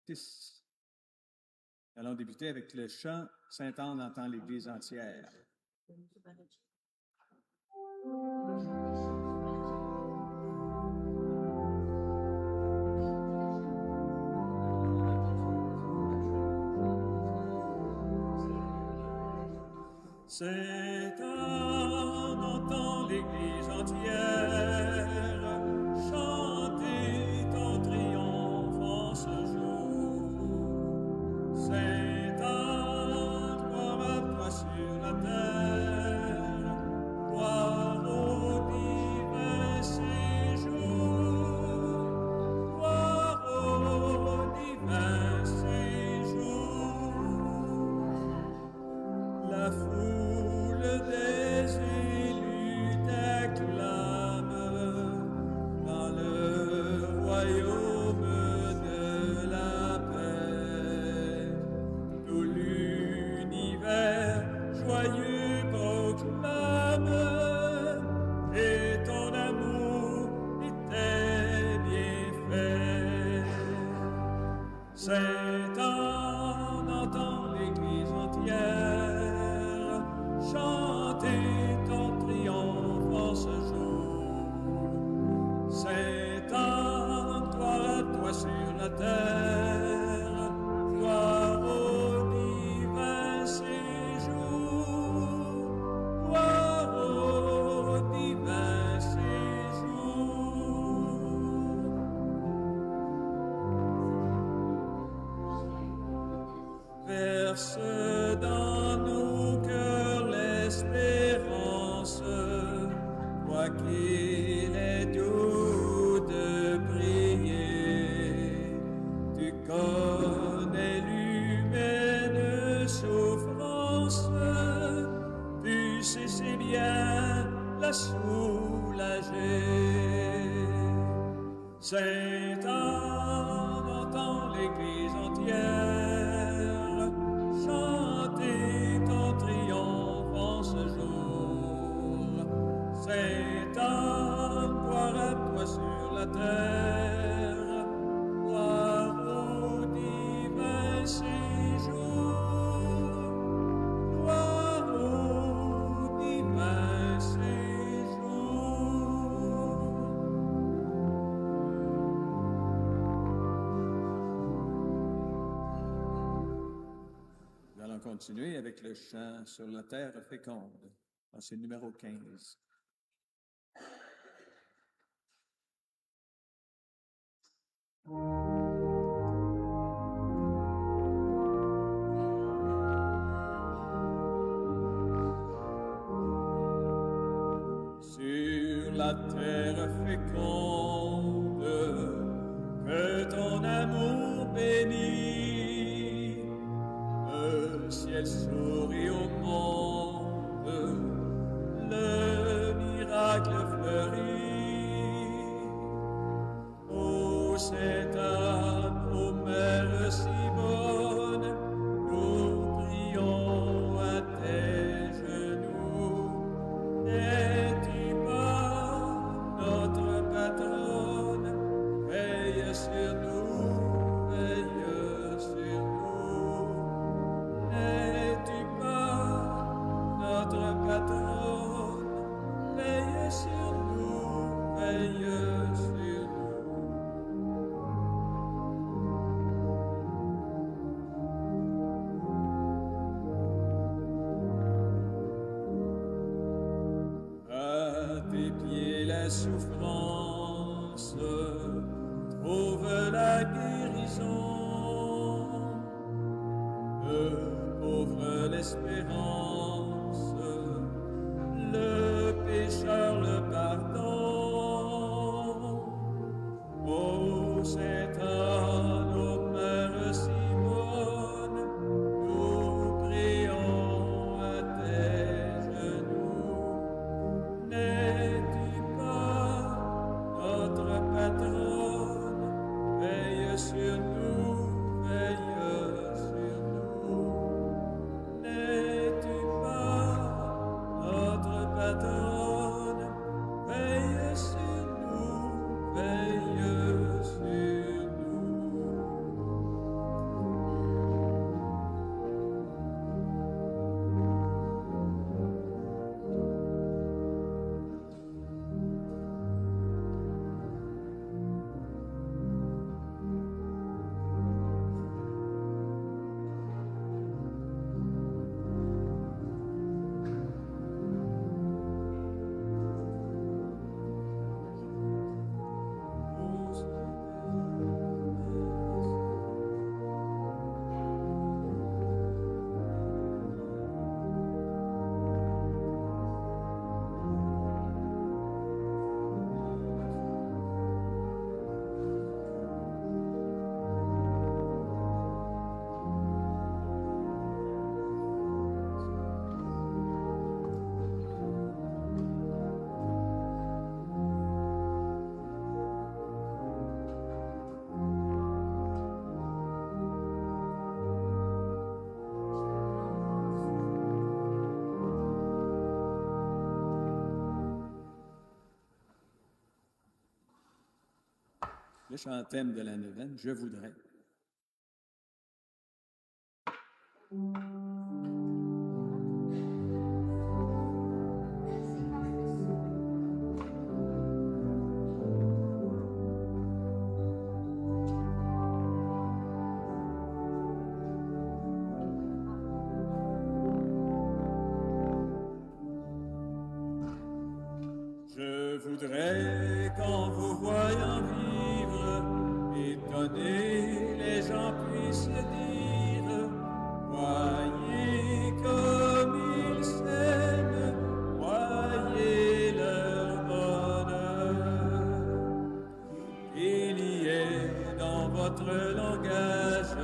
6. Allons débuter avec le chant « Sainte-Anne entend l'Église entière ». Sainte Anne entend l'Église entière chanter ton triomphe en ce jour. Sainte Anne, gloire à toi sur la terre, gloire au divin séjour, gloire au divin séjour. La foule des élus t'acclame dans le royaume de la paix. Tout l'univers joyeux proclame et ton amour et tes bienfaits. Sainte Anne entend l'Église entière chanter ton triomphe en ce jour. Sainte Anne, gloire à toi sur la terre, gloire au divin séjour, gloire au divin séjour. Verse dans nos cœurs l'espérance, toi qu'il est doux de prier. Tu connais l'humaine souffrance, tu sais si bien la soulager. Sainte Anne entend l'Église entière chanter ton triomphe en ce jour. Sainte Anne, gloire à toi sur la terre, gloire au divin séjour, gloire au divin séjour. Nous allons continuer avec le chant sur la terre féconde. C'est le numéro 15. Sur la terre féconde, que ton amour bénit, le ciel sourit au monde, le miracle fleurit. Ô Sainte Anne, ô Mère si bonne, nous prions à tes genoux. N'es-tu pas notre patronne? Veille sur nous, veille sur nous. N'es-tu pas notre patronne? Veille sur nous, veille sur nous. À tes pieds la souffrance trouve la guérison, le pauvre l'espérance, le pécheur le pardon. Ô Sainte Anne, ô Mère si bonne, nous prions à tes genoux. N'es-tu pas notre patronne? Veille sur nous, veille sur nous. N'es-tu le chant thème de la neuvaine, Je voudrais. Je voudrais qu'en vous voyant vivre, étonnés, les gens puissent dire, voyez comme ils s'aiment, voyez leur bonheur. Il y est dans votre langage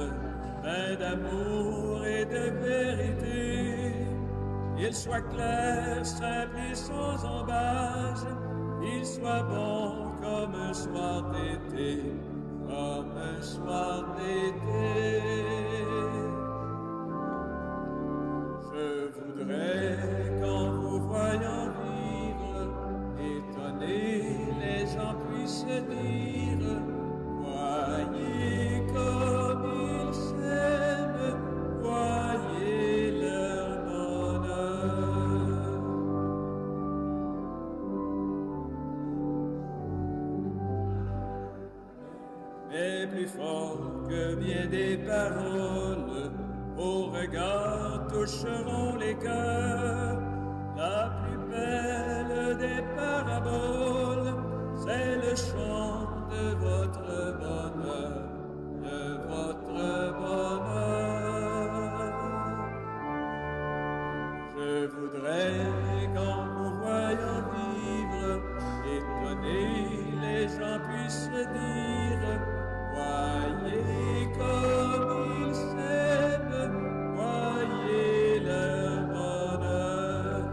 plein d'amour et de vérité. Il soit clair, simple et sans embâge, il soit bon comme un soir d'été, comme un soir d'été. Je voudrais qu'en vous voyant vivre, étonnés, les gens puissent dire, voyez comme ils s'aiment, voyez leur bonheur. Mais plus fort que bien des paroles, vos regards toucheront les cœurs. La plus belle des paraboles, c'est le chant de votre bonheur, de votre bonheur. Je voudrais qu'en vous voyant vivre, étonnés, les gens puissent dire, voyez comme ils s'aiment, voyez leur bonheur.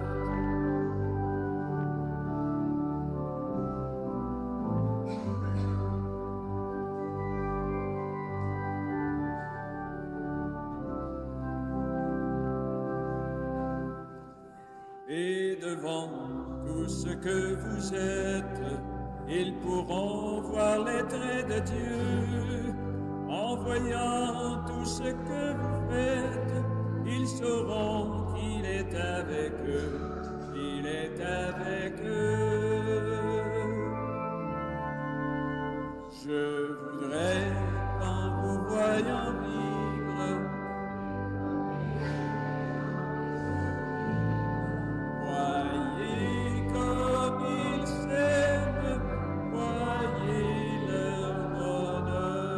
Et devant tout ce que vous êtes, ils pourront voir les traits de Dieu. En voyant tout ce que vous faites, ils sauront qu'il est avec eux, qu'il est avec eux. Je voudrais, en vous voyant vivre, voyez comme ils s'aiment, voyez leur bonheur.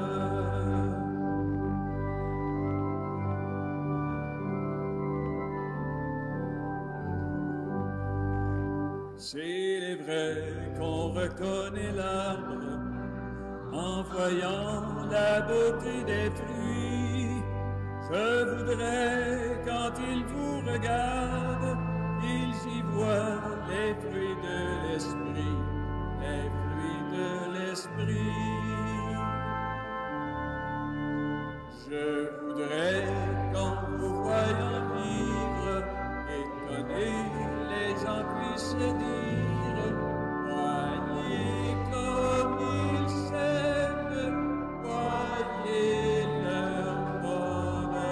C'est vrai qu'on reconnaît l'arbre en voyant la beauté des fruits. Je voudrais, quand ils vous regardent, ils y voient les fruits de l'esprit, les fruits de l'esprit. Je voudrais, qu'en vous voyant vivre, étonnés, les gens puissent dire, voyez comme ils s'aiment, voyez leur bonheur.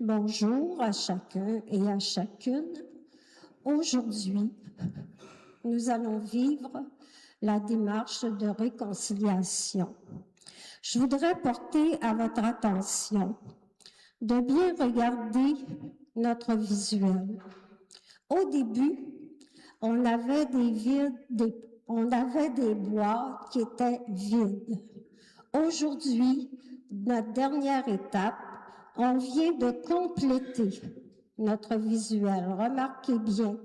Bonjour à chacun et à chacune. Aujourd'hui, nous allons vivre la démarche de réconciliation. Je voudrais porter à votre attention de bien regarder notre visuel. Au début, on avait des boîtes qui étaient vides. Aujourd'hui, notre dernière étape, on vient de compléter notre visuel. Remarquez bien,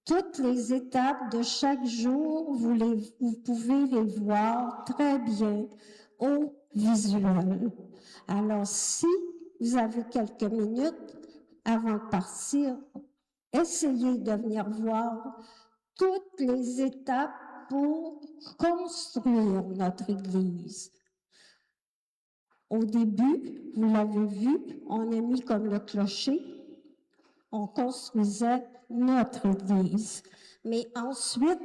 toutes les étapes de chaque jour, vous pouvez les voir très bien au visuel. Alors, si vous avez quelques minutes avant de partir, essayez de venir voir toutes les étapes pour construire notre Église. Au début, vous l'avez vu, on a mis comme le clocher, on construisait notre Église. Mais ensuite,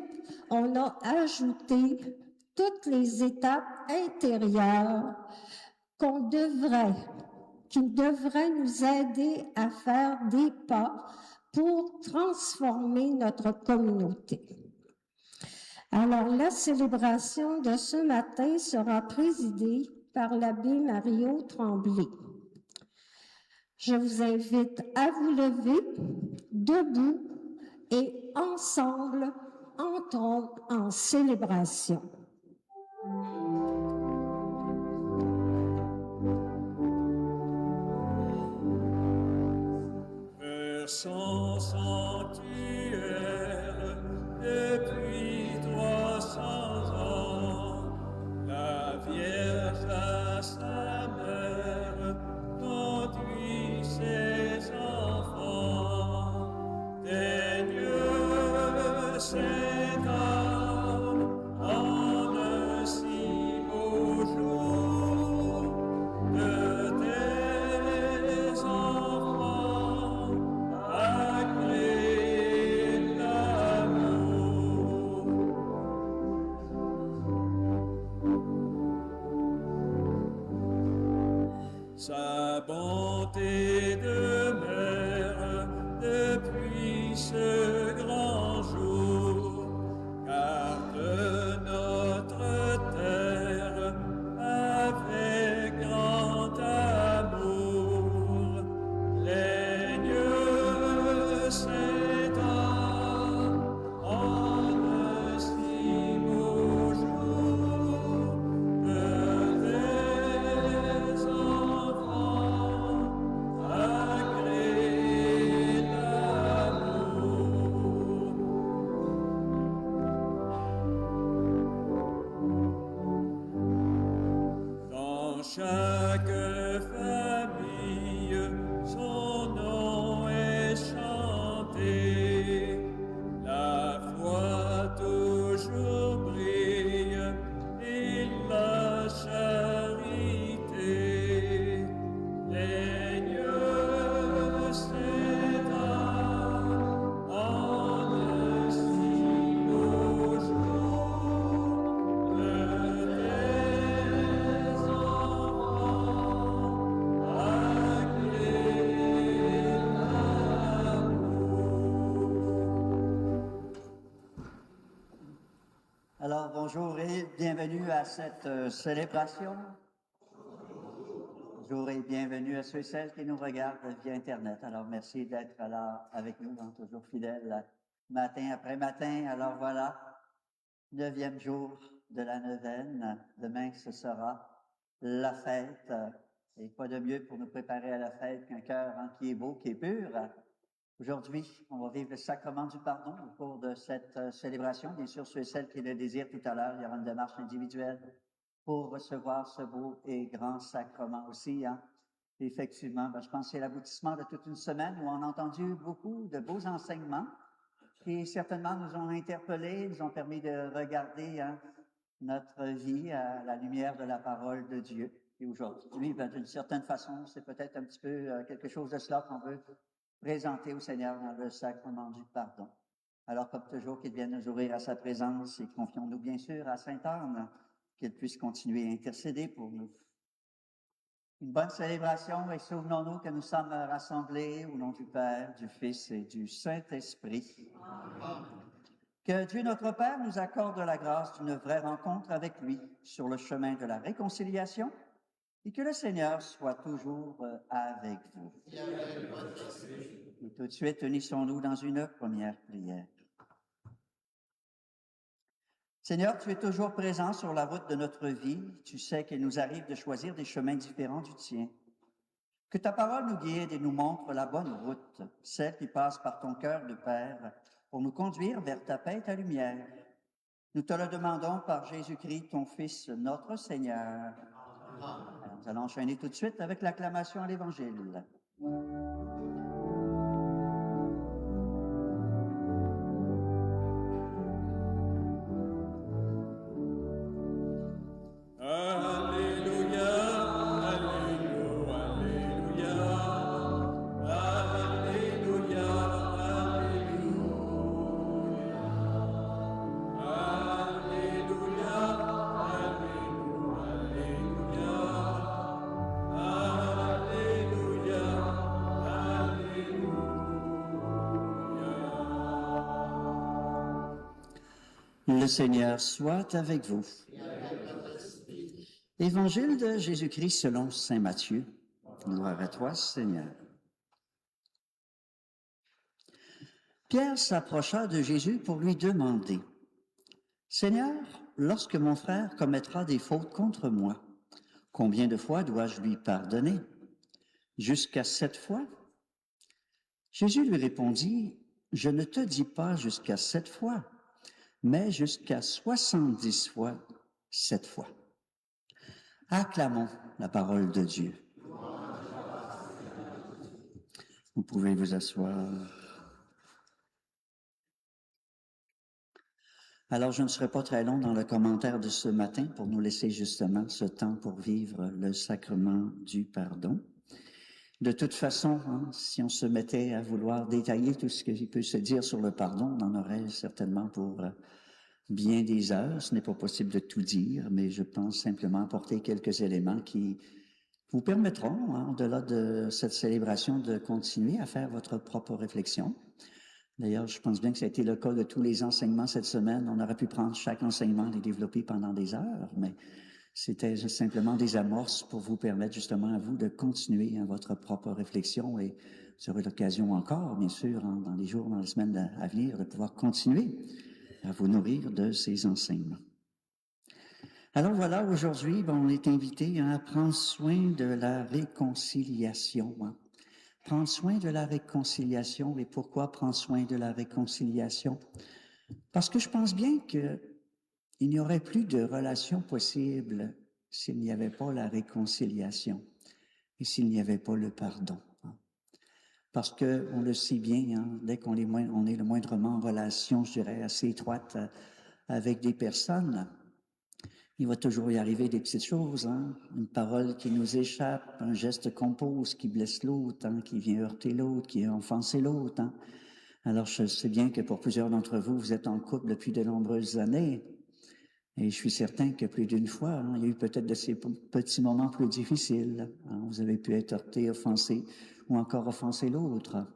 on a ajouté toutes les étapes intérieures qui devraient nous aider à faire des pas pour transformer notre communauté. Alors, la célébration de ce matin sera présidée par l'abbé Mario Tremblay. Je vous invite à vous lever debout et ensemble entrons en célébration. Vers son sanctuaire depuis 300 ans, la Vierge à sa mère conduit ses enfants. Daigne cet homme en un si beau jour de tes enfants agréer l'amour. Sa bonté demeure depuis ce grand jour, car de notre terre avec grand amour règne cet homme en un si beau jour que des enfants agréer l'amour. Dans chaque famille, son nom est chanté. La foi toujours brille et la charité. Règne cet homme en un si beau jour que des enfants bonjour et bienvenue à cette célébration. Bonjour et bienvenue à ceux et celles qui nous regardent via Internet. Alors, merci d'être là avec nous, toujours fidèles, matin après matin. Alors voilà, 9e jour de la neuvaine. Demain, ce sera la fête. Et quoi de mieux pour nous préparer à la fête qu'un cœur qui est beau, qui est pur. Aujourd'hui, on va vivre le sacrement du pardon au cours de cette célébration. Bien sûr, ceux et celles qui le désirent tout à l'heure, il y aura une démarche individuelle pour recevoir ce beau et grand sacrement aussi. Effectivement, je pense que c'est l'aboutissement de toute une semaine où on a entendu beaucoup de beaux enseignements qui certainement nous ont interpellés, nous ont permis de regarder notre vie à la lumière de la parole de Dieu. Et aujourd'hui, d'une certaine façon, c'est peut-être un petit peu quelque chose de cela qu'on veut présenter au Seigneur dans le sacrement du pardon. Alors, comme toujours, qu'il vienne nous ouvrir à sa présence et confions-nous bien sûr à Sainte Anne, qu'il puisse continuer à intercéder pour nous. Une bonne célébration et souvenons-nous que nous sommes rassemblés au nom du Père, du Fils et du Saint-Esprit. Amen. Que Dieu notre Père nous accorde la grâce d'une vraie rencontre avec lui sur le chemin de la réconciliation et que le Seigneur soit toujours avec vous. Et tout de suite, unissons-nous dans une première prière. Seigneur, tu es toujours présent sur la route de notre vie. Tu sais qu'il nous arrive de choisir des chemins différents du tien. Que ta parole nous guide et nous montre la bonne route, celle qui passe par ton cœur de Père, pour nous conduire vers ta paix et ta lumière. Nous te le demandons par Jésus-Christ, ton Fils, notre Seigneur. Alors, nous allons enchaîner tout de suite avec l'acclamation à l'Évangile. Le Seigneur soit avec vous. Évangile de Jésus-Christ selon saint Matthieu. Gloire à toi, Seigneur. Pierre s'approcha de Jésus pour lui demander, « Seigneur, lorsque mon frère commettra des fautes contre moi, combien de fois dois-je lui pardonner? Jusqu'à 7 fois? » Jésus lui répondit, « Je ne te dis pas jusqu'à 7 fois, mais jusqu'à 70 fois, 7 fois. » Acclamons la parole de Dieu. Vous pouvez vous asseoir. Alors, je ne serai pas très long dans le commentaire de ce matin pour nous laisser justement ce temps pour vivre le sacrement du pardon. De toute façon, si on se mettait à vouloir détailler tout ce qui peut se dire sur le pardon, on en aurait certainement pour bien des heures. Ce n'est pas possible de tout dire, mais je pense simplement apporter quelques éléments qui vous permettront, au-delà de cette célébration, de continuer à faire votre propre réflexion. D'ailleurs, je pense bien que ça a été le cas de tous les enseignements cette semaine. On aurait pu prendre chaque enseignement et les développer pendant des heures, mais c'était simplement des amorces pour vous permettre justement à vous de continuer votre propre réflexion et vous aurez l'occasion encore, bien sûr, dans les jours, dans les semaines à venir, de pouvoir continuer à vous nourrir de ces enseignements. Alors voilà, aujourd'hui, on est invité à prendre soin de la réconciliation. Prendre soin de la réconciliation. Et pourquoi prendre soin de la réconciliation? Parce que je pense bien qu'il n'y aurait plus de relation possible s'il n'y avait pas la réconciliation et s'il n'y avait pas le pardon. Parce que on le sait bien, dès qu'on est, on est le moindrement en relation, je dirais, assez étroite avec des personnes, il va toujours y arriver des petites choses, une parole qui nous échappe, un geste qu'on pose qui blesse l'autre, qui vient heurter l'autre, qui vient offenser l'autre. Alors, je sais bien que pour plusieurs d'entre vous, vous êtes en couple depuis de nombreuses années. Et je suis certain que plus d'une fois, il y a eu peut-être de ces petits moments plus difficiles. Vous avez pu être heurté, offensé ou encore offenser l'autre.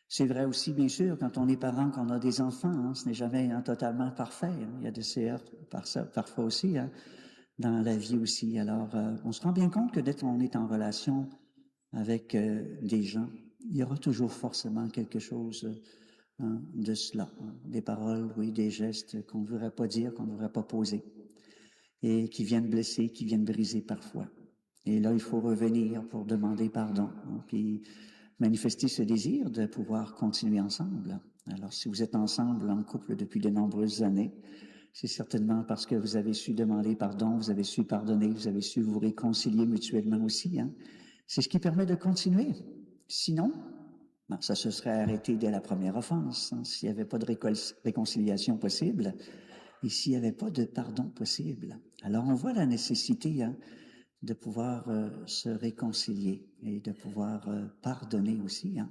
C'est vrai aussi, bien sûr, quand on est parent, quand on a des enfants, hein, ce n'est jamais totalement parfait. Hein. Il y a des heurts parfois aussi, hein, dans la vie aussi. Alors, on se rend bien compte que dès qu'on est en relation avec des gens, il y aura toujours forcément quelque chose de cela. Hein. Des paroles, oui, des gestes qu'on ne voudrait pas dire, qu'on ne voudrait pas poser, et qui viennent blesser, qui viennent briser parfois. Et là, il faut revenir pour demander pardon, hein, puis manifester ce désir de pouvoir continuer ensemble. Alors, si vous êtes ensemble en couple depuis de nombreuses années, c'est certainement parce que vous avez su demander pardon, vous avez su pardonner, vous avez su vous réconcilier mutuellement aussi. Hein. C'est ce qui permet de continuer. Sinon, ça se serait arrêté dès la première offense. Hein, s'il n'y avait pas de réconciliation possible et s'il n'y avait pas de pardon possible. Alors, on voit la nécessité de pouvoir se réconcilier et de pouvoir pardonner aussi. Hein.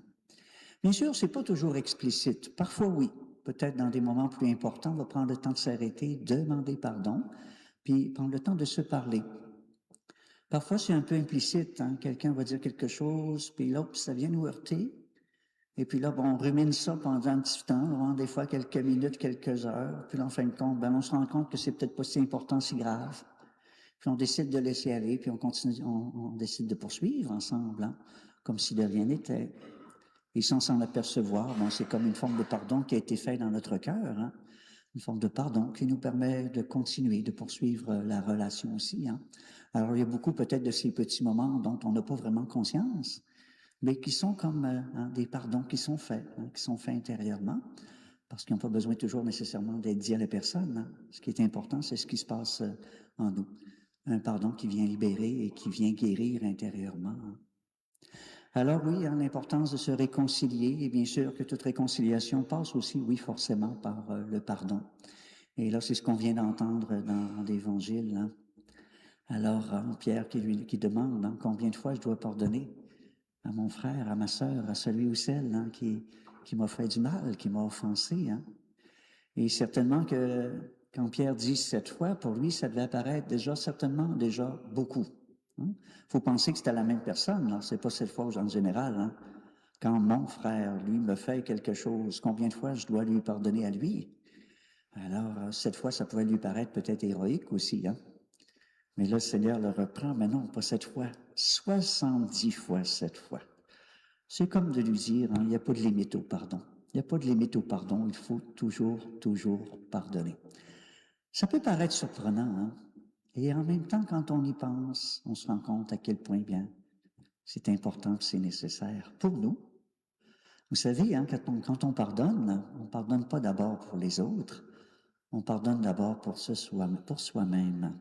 Bien sûr, c'est pas toujours explicite. Parfois, oui. Peut-être dans des moments plus importants, on va prendre le temps de s'arrêter, demander pardon, puis prendre le temps de se parler. Parfois, c'est un peu implicite. Hein. Quelqu'un va dire quelque chose, puis là, ça vient nous heurter. Et puis là, bon, on rumine ça pendant un petit temps, des fois quelques minutes, quelques heures. Puis là, en fin de compte, on se rend compte que c'est peut-être pas si important, si grave. Puis on décide de laisser aller, puis on continue, on décide de poursuivre ensemble, hein, comme si de rien n'était. Et sans s'en apercevoir, c'est comme une forme de pardon qui a été faite dans notre cœur, hein, une forme de pardon qui nous permet de continuer, de poursuivre la relation aussi. Hein. Alors, il y a beaucoup peut-être de ces petits moments dont on n'a pas vraiment conscience, mais qui sont comme des pardons qui sont faits intérieurement, parce qu'ils n'ont pas besoin toujours nécessairement d'être dit à la personne. Hein. Ce qui est important, c'est ce qui se passe en nous. Un pardon qui vient libérer et qui vient guérir intérieurement. Alors oui, hein, l'importance de se réconcilier, et bien sûr que toute réconciliation passe aussi, oui, forcément, par le pardon. Et là, c'est ce qu'on vient d'entendre dans l'Évangile. Hein. Alors, Pierre qui demande combien de fois je dois pardonner à mon frère, à ma sœur, à celui ou celle qui m'a fait du mal, qui m'a offensé. Hein. Et certainement que quand Pierre dit 7 fois, pour lui, ça devait apparaître déjà beaucoup. Il faut penser que c'était la même personne, là. C'est pas 7 fois en général. Hein. Quand mon frère, lui, me fait quelque chose, combien de fois je dois lui pardonner à lui? Alors, 7 fois, ça pourrait lui paraître peut-être héroïque aussi. Hein. Mais là, le Seigneur le reprend, mais non, pas 7 fois, 70 fois 7 fois. C'est comme de lui dire, il n'y a pas de limite au pardon. Il n'y a pas de limite au pardon, il faut toujours pardonner. Ça peut paraître surprenant, hein? Et en même temps, quand on y pense, on se rend compte à quel point, bien, c'est important, c'est nécessaire pour nous. Vous savez, hein, quand on pardonne pas d'abord pour les autres, on pardonne d'abord pour soi-même.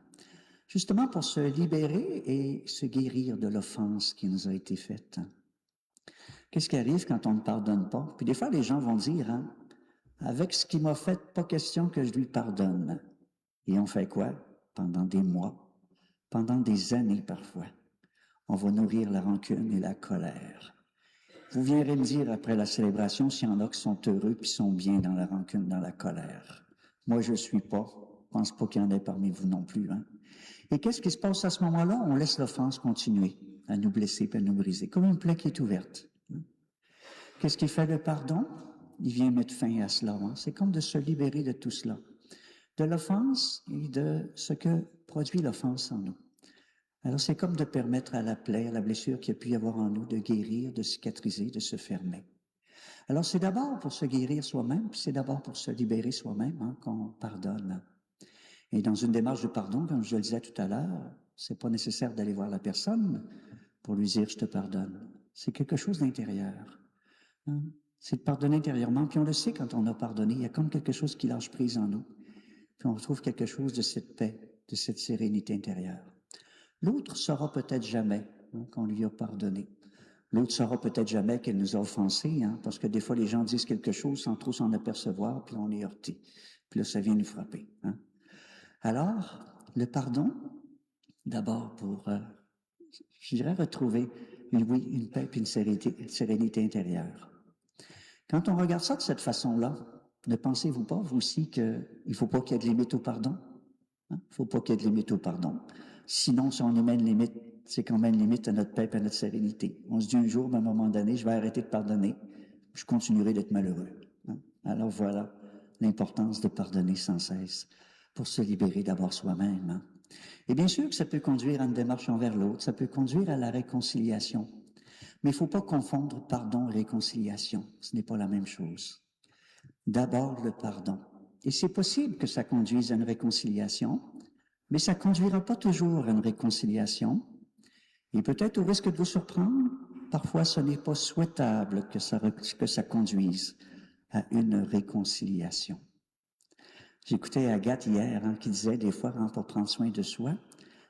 Justement pour se libérer et se guérir de l'offense qui nous a été faite. Qu'est-ce qui arrive quand on ne pardonne pas? Puis des fois, les gens vont dire, hein, avec ce qu'il m'a fait, pas question que je lui pardonne. Et on fait quoi? Pendant des mois, pendant des années parfois, on va nourrir la rancune et la colère. Vous viendrez me dire après la célébration s'il y en a qui sont heureux puis sont bien dans la rancune, dans la colère. Moi, je ne suis pas. Je pense pas qu'il y en ait parmi vous non plus. Hein? Et qu'est-ce qui se passe à ce moment-là? On laisse l'offense continuer à nous blesser et à nous briser, comme une plaie qui est ouverte. Qu'est-ce qui fait le pardon? Il vient mettre fin à cela. Hein? C'est comme de se libérer de tout cela. De l'offense et de ce que produit l'offense en nous. Alors, c'est comme de permettre à la plaie, à la blessure qu'il y a pu y avoir en nous, de guérir, de cicatriser, de se fermer. Alors, c'est d'abord pour se guérir soi-même, puis c'est d'abord pour se libérer soi-même qu'on pardonne. Et dans une démarche de pardon, comme je le disais tout à l'heure, c'est pas nécessaire d'aller voir la personne pour lui dire « je te pardonne ». C'est quelque chose d'intérieur. Hein? C'est de pardonner intérieurement, puis on le sait quand on a pardonné, il y a comme quelque chose qui lâche prise en nous. Puis on retrouve quelque chose de cette paix, de cette sérénité intérieure. L'autre saura peut-être jamais qu'on lui a pardonné. L'autre saura peut-être jamais qu'elle nous a offensés, hein, parce que des fois, les gens disent quelque chose sans trop s'en apercevoir, puis on est heurté. Puis là, ça vient nous frapper. Hein. Alors, le pardon, d'abord pour, je dirais, retrouver une paix et une sérénité intérieure. Quand on regarde ça de cette façon-là, ne pensez-vous pas, vous aussi, qu'il ne faut pas qu'il y ait de limite au pardon? Il ne faut pas qu'il y ait de limite au pardon. Sinon, si on y met une limite, c'est qu'on met une limite à notre paix et à notre sérénité. On se dit un jour, à un moment donné, je vais arrêter de pardonner, je continuerai d'être malheureux. Hein. Alors voilà l'importance de pardonner sans cesse pour se libérer d'abord soi-même. Hein. Et bien sûr que ça peut conduire à une démarche envers l'autre, ça peut conduire à la réconciliation. Mais il ne faut pas confondre pardon et réconciliation. Ce n'est pas la même chose. D'abord le pardon. Et c'est possible que ça conduise à une réconciliation, mais ça ne conduira pas toujours à une réconciliation. Et peut-être au risque de vous surprendre, parfois ce n'est pas souhaitable que ça conduise à une réconciliation. J'écoutais Agathe hier qui disait des fois, pour prendre soin de soi,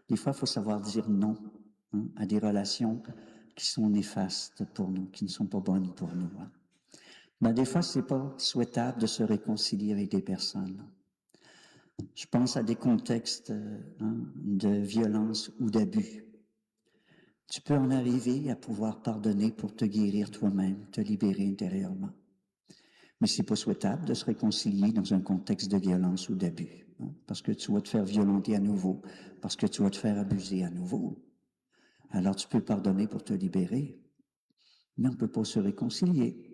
des fois il faut savoir dire non à des relations qui sont néfastes pour nous, qui ne sont pas bonnes pour nous. Hein. Ben, des fois, c'est pas souhaitable de se réconcilier avec des personnes. Je pense à des contextes de violence ou d'abus. Tu peux en arriver à pouvoir pardonner pour te guérir toi-même, te libérer intérieurement. Mais c'est pas souhaitable de se réconcilier dans un contexte de violence ou d'abus, parce que tu vas te faire violenter à nouveau, parce que tu vas te faire abuser à nouveau. Alors tu peux pardonner pour te libérer, mais on ne peut pas se réconcilier.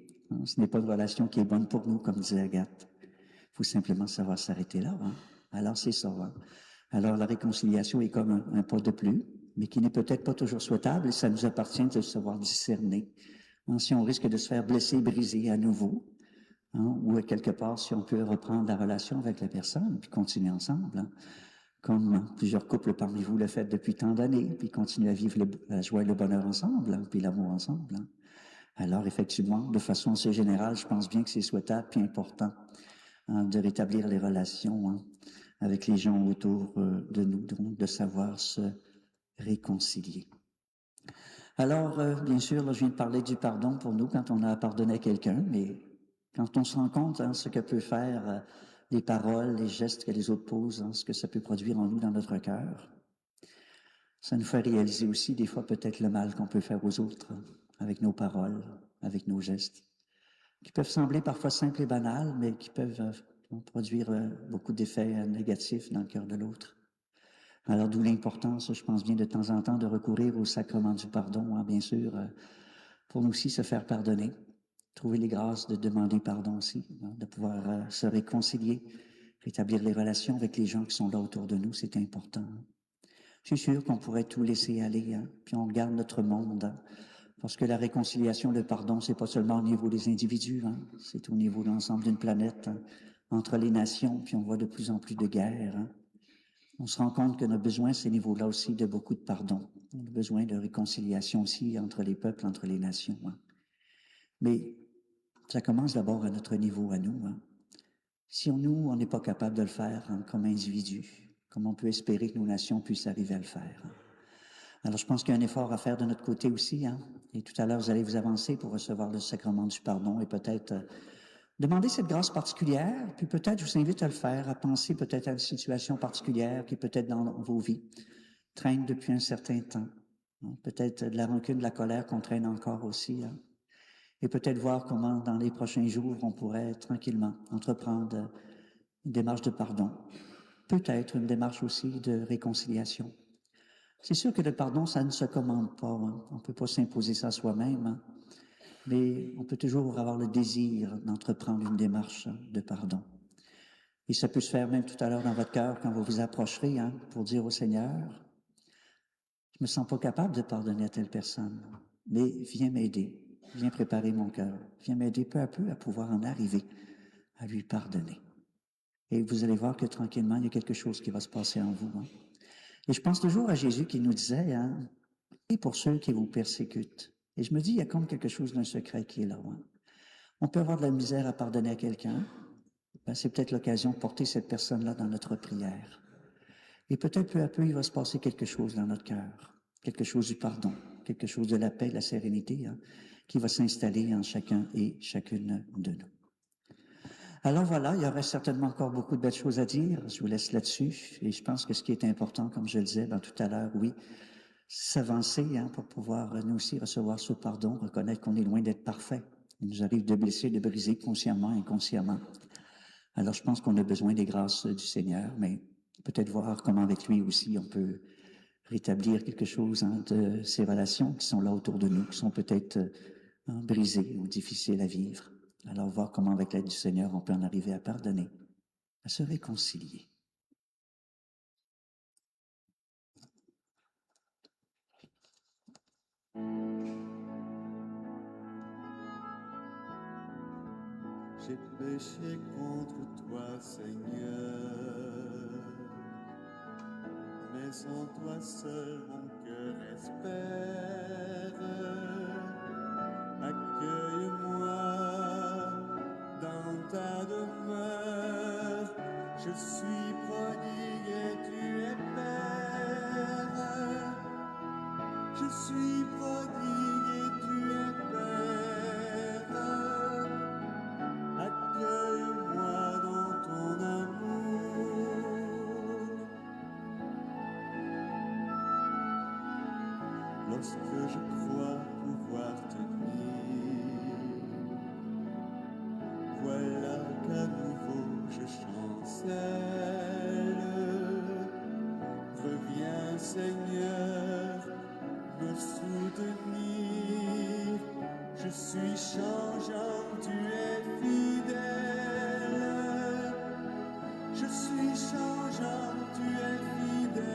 Ce n'est pas une relation qui est bonne pour nous, comme disait Agathe. Il faut simplement savoir s'arrêter là. Hein? Alors c'est ça. Hein? Alors la réconciliation est comme un pas de plus, mais qui n'est peut-être pas toujours souhaitable, et ça nous appartient de savoir discerner. Hein? Si on risque de se faire blesser, briser à nouveau, ou quelque part si on peut reprendre la relation avec la personne, puis continuer ensemble, hein? Comme plusieurs couples parmi vous le faites depuis tant d'années, puis continuent à vivre la joie et le bonheur ensemble, hein? Puis l'amour ensemble. Hein? Alors, effectivement, de façon assez générale, je pense bien que c'est souhaitable et important de rétablir les relations avec les gens autour de nous, donc de savoir se réconcilier. Alors, bien sûr, là, je viens de parler du pardon pour nous quand on a pardonné à quelqu'un, mais quand on se rend compte ce que peut faire les paroles, les gestes que les autres posent, ce que ça peut produire en nous, dans notre cœur, ça nous fait réaliser aussi des fois peut-être le mal qu'on peut faire aux autres avec nos paroles, avec nos gestes, qui peuvent sembler parfois simples et banals, mais qui peuvent produire beaucoup d'effets négatifs dans le cœur de l'autre. Alors d'où l'importance, je pense bien, de temps en temps de recourir au sacrement du pardon, bien sûr, pour nous aussi se faire pardonner, trouver les grâces de demander pardon aussi, de pouvoir se réconcilier, rétablir les relations avec les gens qui sont là autour de nous, c'est important. Je suis sûr qu'on pourrait tout laisser aller, puis on regarde notre monde, parce que la réconciliation, le pardon, c'est pas seulement au niveau des individus, c'est au niveau de l'ensemble d'une planète, entre les nations, puis on voit de plus en plus de guerres. On se rend compte qu'on a besoin, à ces niveaux-là aussi, de beaucoup de pardon. On a besoin de réconciliation aussi entre les peuples, entre les nations. Mais ça commence d'abord à notre niveau, à nous. Si nous, on n'est pas capable de le faire comme individus, comment on peut espérer que nos nations puissent arriver à le faire? Alors, je pense qu'il y a un effort à faire de notre côté aussi. Et tout à l'heure, vous allez vous avancer pour recevoir le sacrement du pardon et peut-être demander cette grâce particulière. Puis peut-être, je vous invite à le faire, à penser peut-être à une situation particulière qui peut-être dans vos vies traîne depuis un certain temps. Peut-être de la rancune, de la colère qu'on traîne encore aussi. Et peut-être voir comment, dans les prochains jours, on pourrait tranquillement entreprendre une démarche de pardon. Peut-être une démarche aussi de réconciliation. C'est sûr que le pardon, ça ne se commande pas. On ne peut pas s'imposer ça soi-même. Mais on peut toujours avoir le désir d'entreprendre une démarche de pardon. Et ça peut se faire même tout à l'heure dans votre cœur quand vous vous approcherez pour dire au Seigneur, je me sens pas capable de pardonner à telle personne, mais viens m'aider, viens préparer mon cœur, viens m'aider peu à peu à pouvoir en arriver à lui pardonner. Et vous allez voir que tranquillement, il y a quelque chose qui va se passer en vous. Et je pense toujours à Jésus qui nous disait, priez pour ceux qui vous persécutent. Et je me dis, il y a comme quelque chose d'un secret qui est là. On peut avoir de la misère à pardonner à quelqu'un. C'est peut-être l'occasion de porter cette personne-là dans notre prière. Et peut-être peu à peu, il va se passer quelque chose dans notre cœur. Quelque chose du pardon, quelque chose de la paix, de la sérénité, qui va s'installer en chacun et chacune de nous. Alors voilà, il y aurait certainement encore beaucoup de belles choses à dire. Je vous laisse là-dessus. Et je pense que ce qui est important, comme je le disais tout à l'heure, oui, s'avancer pour pouvoir nous aussi recevoir ce pardon, reconnaître qu'on est loin d'être parfait. Il nous arrive de blesser, de briser consciemment, inconsciemment. Alors je pense qu'on a besoin des grâces du Seigneur, mais peut-être voir comment avec lui aussi on peut rétablir quelque chose de ces relations qui sont là autour de nous, qui sont peut-être brisées ou difficiles à vivre. Alors voir comment avec l'aide du Seigneur on peut en arriver à pardonner, à se réconcilier. J'ai péché contre toi, Seigneur, mais en toi seul mon cœur espère. Accueille-moi dans ta demeure, je suis prodigue et tu es père. Je suis prodigue et tu es père. Accueille-moi dans ton amour. Lorsque je crois pouvoir tenir, voilà qu'à nouveau je chancelle. Reviens, Seigneur, me soutenir. Je suis changeant, tu es fidèle. Je suis changeant, tu es fidèle.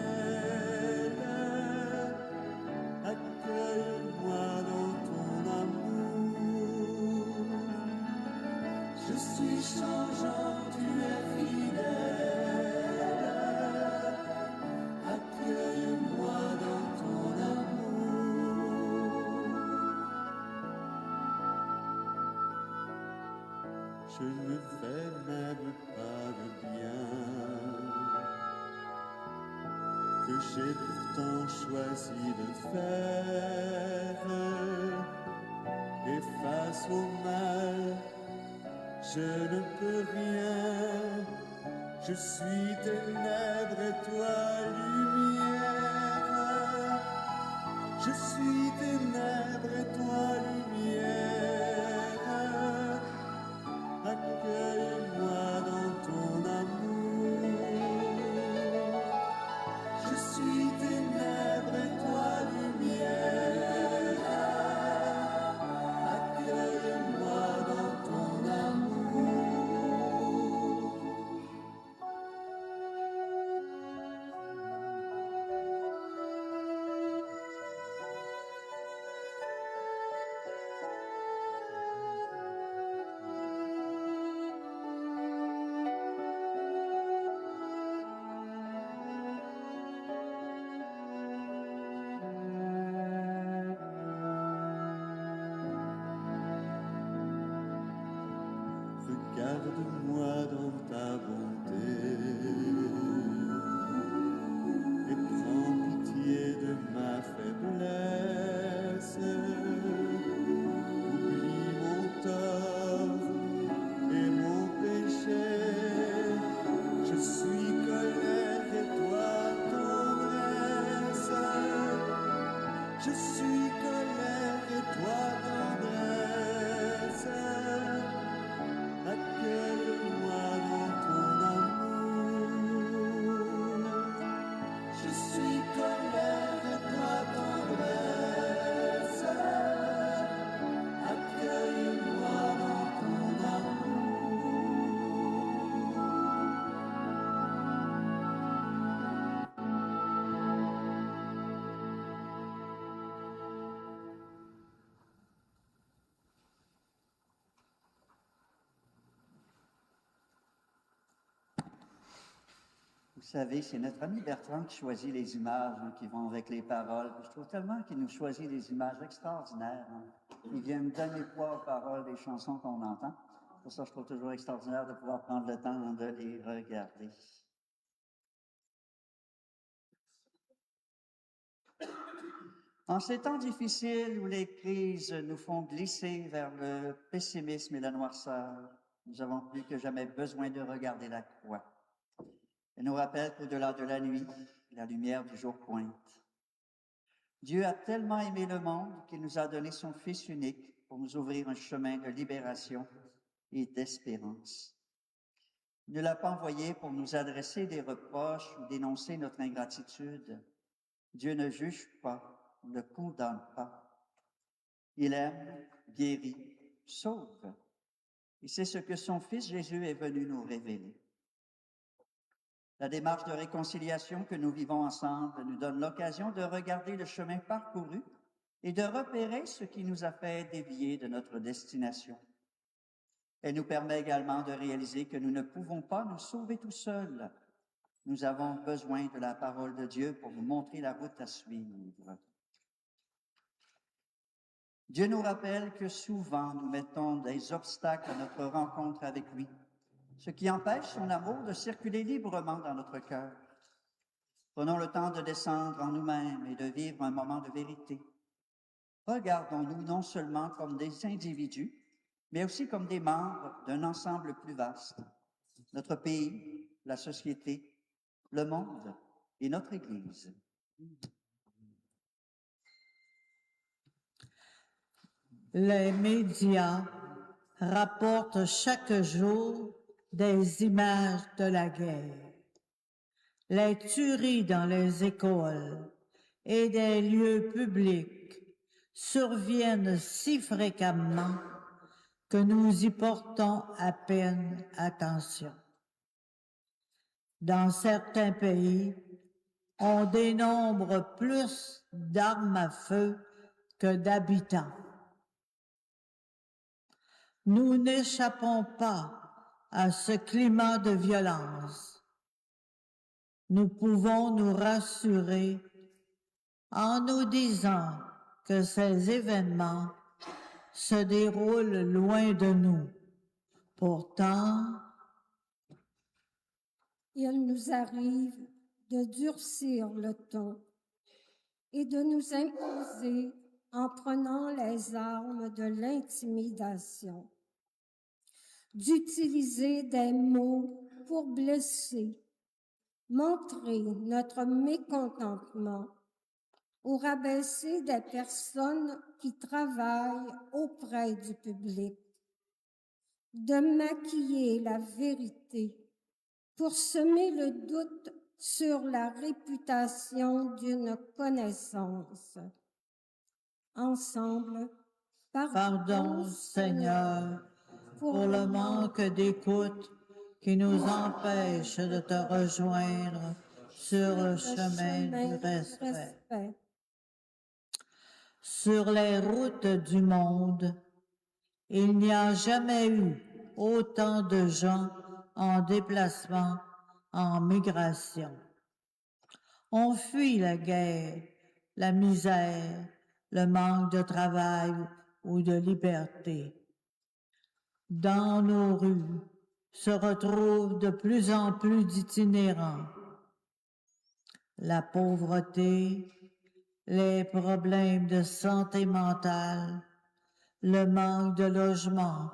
Accueille-moi dans ton amour. Je suis changeant, tu es fidèle. Accueille-moi dans ton amour. Je ne fais même pas de bien que j'ai pourtant choisi de faire. Et face au mal, je ne peux rien. Je suis ténèbres et toi lumière. Je suis ténèbres et toi lumière. Accueille-moi dans ton amour. Je suis ténèbres et toi lumière. Accueille-moi dans ton amour. Regarde-moi dans ta bonté et prends pitié de ma faiblesse. Oublie mon tort et mon péché. Je suis colère et toi tendresse. Je suis colère et toi tendresse. Accueille-moi dans ton amour. Je suis colère et toi tendresse. Accueille-moi dans ton amour. Vous savez, c'est notre ami Bertrand qui choisit les images qui vont avec les paroles. Je trouve tellement qu'il nous choisit des images extraordinaires qui viennent donner poids aux paroles des chansons qu'on entend. Pour ça, je trouve toujours extraordinaire de pouvoir prendre le temps de les regarder. En ces temps difficiles où les crises nous font glisser vers le pessimisme et la noirceur, nous avons plus que jamais besoin de regarder la croix. Elle nous rappelle qu'au-delà de la nuit, la lumière du jour pointe. Dieu a tellement aimé le monde qu'il nous a donné son Fils unique pour nous ouvrir un chemin de libération et d'espérance. Il ne l'a pas envoyé pour nous adresser des reproches ou dénoncer notre ingratitude. Dieu ne juge pas, ne condamne pas. Il aime, guérit, sauve. Et c'est ce que son Fils Jésus est venu nous révéler. La démarche de réconciliation que nous vivons ensemble nous donne l'occasion de regarder le chemin parcouru et de repérer ce qui nous a fait dévier de notre destination. Elle nous permet également de réaliser que nous ne pouvons pas nous sauver tout seuls. Nous avons besoin de la parole de Dieu pour nous montrer la route à suivre. Dieu nous rappelle que souvent nous mettons des obstacles à notre rencontre avec lui, ce qui empêche son amour de circuler librement dans notre cœur. Prenons le temps de descendre en nous-mêmes et de vivre un moment de vérité. Regardons-nous non seulement comme des individus, mais aussi comme des membres d'un ensemble plus vaste. Notre pays, la société, le monde et notre Église. Les médias rapportent chaque jour des images de la guerre. Les tueries dans les écoles et des lieux publics surviennent si fréquemment que nous y portons à peine attention. Dans certains pays, on dénombre plus d'armes à feu que d'habitants. Nous n'échappons pas à ce climat de violence. Nous pouvons nous rassurer en nous disant que ces événements se déroulent loin de nous. Pourtant, il nous arrive de durcir le ton et de nous imposer en prenant les armes de l'intimidation, d'utiliser des mots pour blesser, montrer notre mécontentement ou rabaisser des personnes qui travaillent auprès du public, de maquiller la vérité pour semer le doute sur la réputation d'une connaissance. Ensemble, pardon, Seigneur, pour le manque d'écoute qui nous empêche de te rejoindre sur le chemin du respect. Sur les routes du monde, il n'y a jamais eu autant de gens en déplacement, en migration. On fuit la guerre, la misère, le manque de travail ou de liberté. Dans nos rues se retrouvent de plus en plus d'itinérants. La pauvreté, les problèmes de santé mentale, le manque de logement,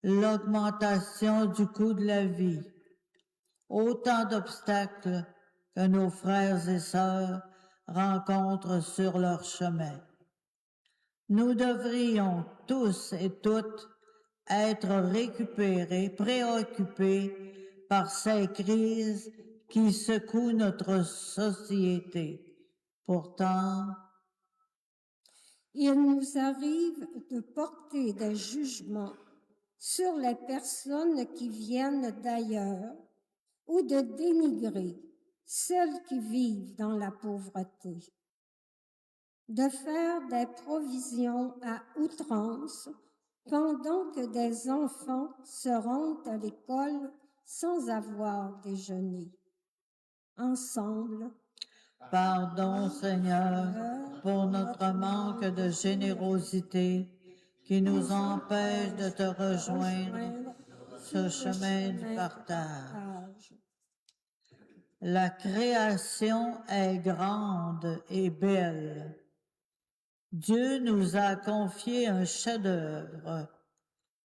l'augmentation du coût de la vie, autant d'obstacles que nos frères et sœurs rencontrent sur leur chemin. Nous devrions tous et toutes être récupérés, préoccupés par ces crises qui secouent notre société. Pourtant, il nous arrive de porter des jugements sur les personnes qui viennent d'ailleurs ou de dénigrer celles qui vivent dans la pauvreté, de faire des provisions à outrance pendant que des enfants se rendent à l'école sans avoir déjeuné. Ensemble, pardon, Seigneur, pour notre manque de générosité qui nous empêche de te rejoindre sur ce chemin du partage. La création est grande et belle. Dieu nous a confié un chef-d'œuvre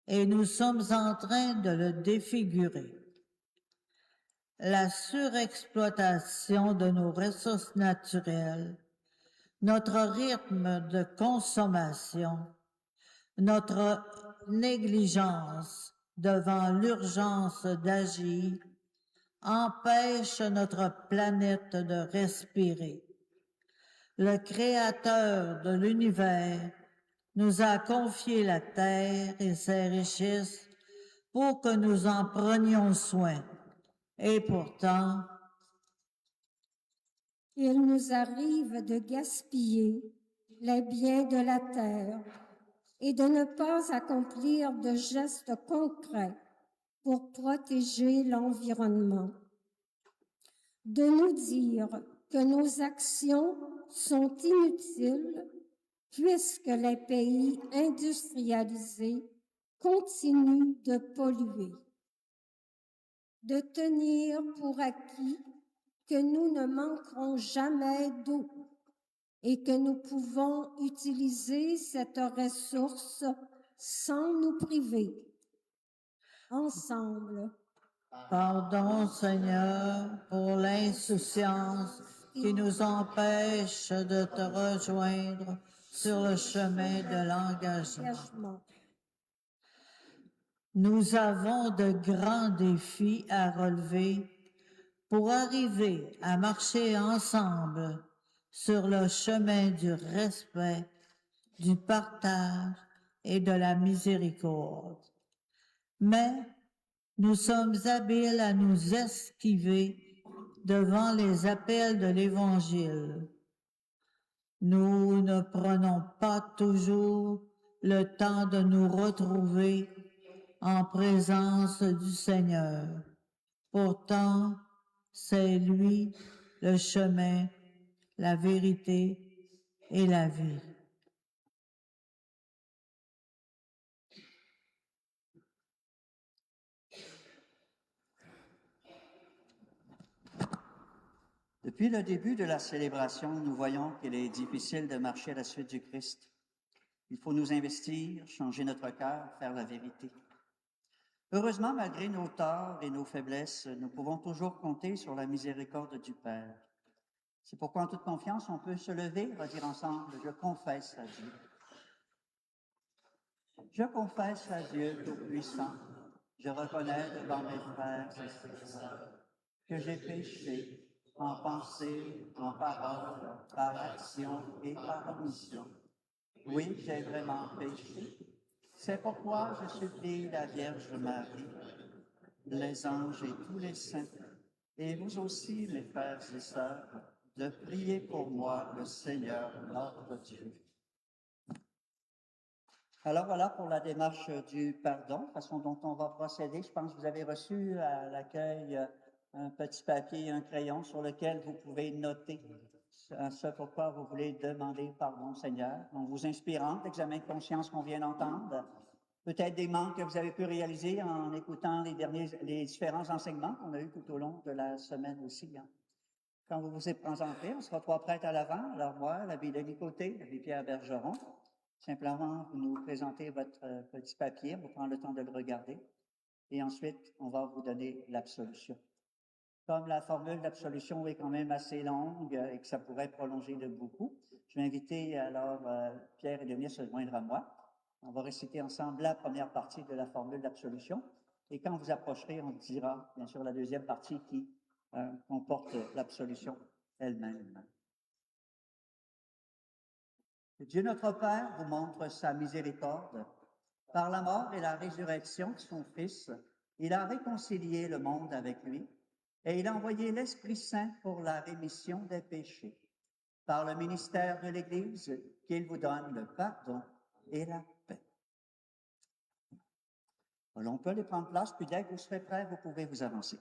et nous sommes en train de le défigurer. La surexploitation de nos ressources naturelles, notre rythme de consommation, notre négligence devant l'urgence d'agir empêchent notre planète de respirer. Le Créateur de l'univers nous a confié la terre et ses richesses pour que nous en prenions soin. Et pourtant, il nous arrive de gaspiller les biens de la terre et de ne pas accomplir de gestes concrets pour protéger l'environnement. De nous dire que nos actions sont inutiles puisque les pays industrialisés continuent de polluer. De tenir pour acquis que nous ne manquerons jamais d'eau et que nous pouvons utiliser cette ressource sans nous priver. Ensemble, pardon Seigneur pour l'insouciance qui nous empêche de te rejoindre sur le chemin de l'engagement. Nous avons de grands défis à relever pour arriver à marcher ensemble sur le chemin du respect, du partage et de la miséricorde. Mais nous sommes habiles à nous esquiver devant les appels de l'Évangile. Nous ne prenons pas toujours le temps de nous retrouver en présence du Seigneur. Pourtant, c'est lui le chemin, la vérité et la vie. Depuis le début de la célébration, nous voyons qu'il est difficile de marcher à la suite du Christ. Il faut nous investir, changer notre cœur, faire la vérité. Heureusement, malgré nos torts et nos faiblesses, nous pouvons toujours compter sur la miséricorde du Père. C'est pourquoi, en toute confiance, on peut se lever et redire ensemble « Je confesse à Dieu ». Je confesse à Dieu Tout-Puissant, je reconnais devant mes frères et sœurs que j'ai péché en pensée, en parole, par action et par omission. Oui, j'ai vraiment péché. C'est pourquoi je supplie la Vierge Marie, les anges et tous les saints, et vous aussi, mes frères et sœurs, de prier pour moi, le Seigneur, notre Dieu. Alors voilà pour la démarche du pardon, façon dont on va procéder. Je pense que vous avez reçu à l'accueil un petit papier, un crayon sur lequel vous pouvez noter ce pourquoi vous voulez demander pardon au Seigneur, en vous inspirant de l'examen de conscience qu'on vient d'entendre, peut-être des manques que vous avez pu réaliser en écoutant les différents enseignements qu'on a eus tout au long de la semaine aussi. Hein. Quand vous vous êtes présenté, on sera trois prêtres à l'avant, alors moi, l'abbé Denis Côté, l'abbé Pierre Bergeron. Simplement, vous nous présentez votre petit papier, vous prenez le temps de le regarder, et ensuite, on va vous donner l'absolution. Comme la formule d'absolution est quand même assez longue et que ça pourrait prolonger de beaucoup, je vais inviter alors Pierre et Denis à se joindre à moi. On va réciter ensemble la première partie de la formule d'absolution, et quand vous approcherez, on dira bien sûr la deuxième partie qui comporte l'absolution elle-même. Dieu notre Père vous montre sa miséricorde. Par la mort et la résurrection de son Fils, il a réconcilié le monde avec lui et il a envoyé l'Esprit Saint pour la rémission des péchés. Par le ministère de l'Église, qu'il vous donne le pardon et la paix. Alors, on peut aller prendre place, puis dès que vous serez prêts, vous pouvez vous avancer.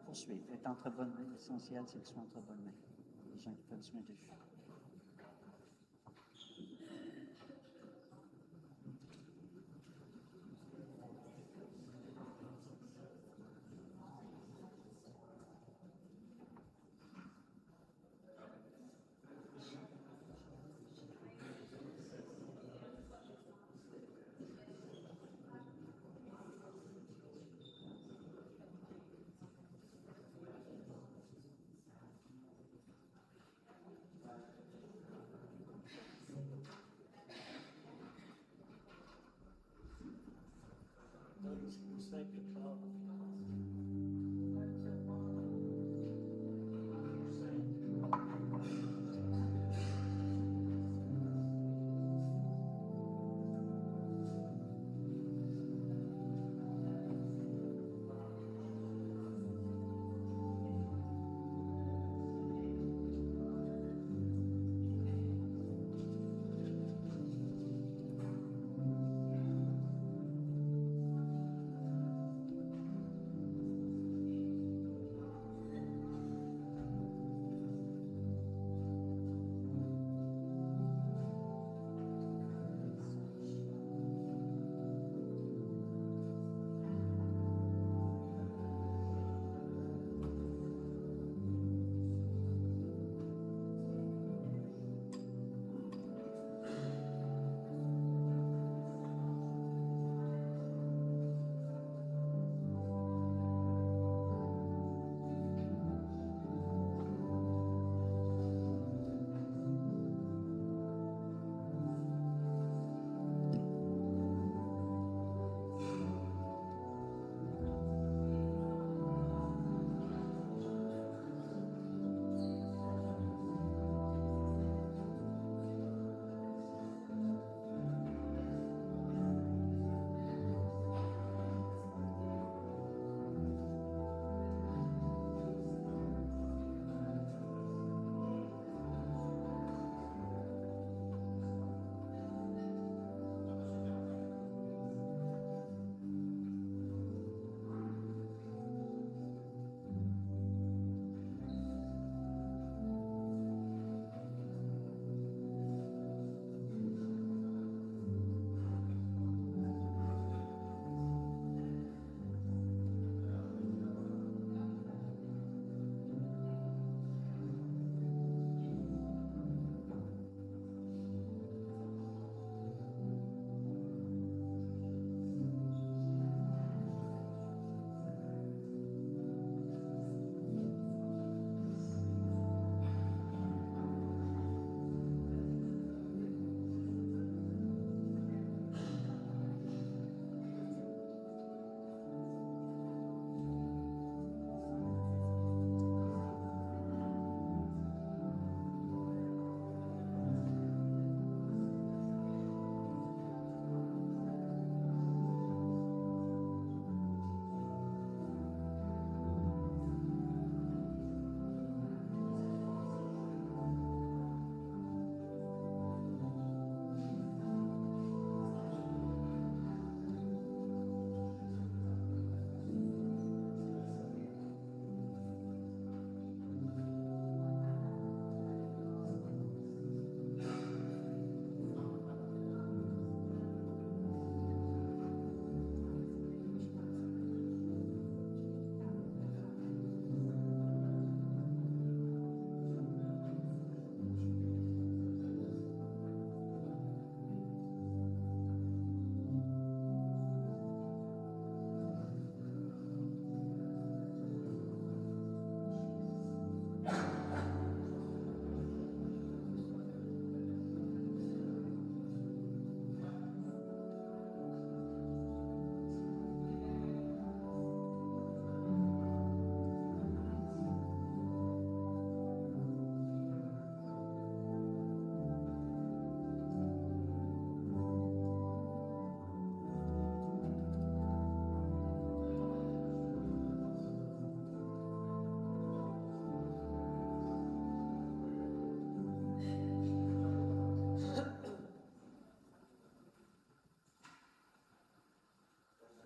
poursuivre. Être entre bonnes mains. L'essentiel, c'est qu'ils soient entre bonnes mains. Les gens qui prennent soin d'eux.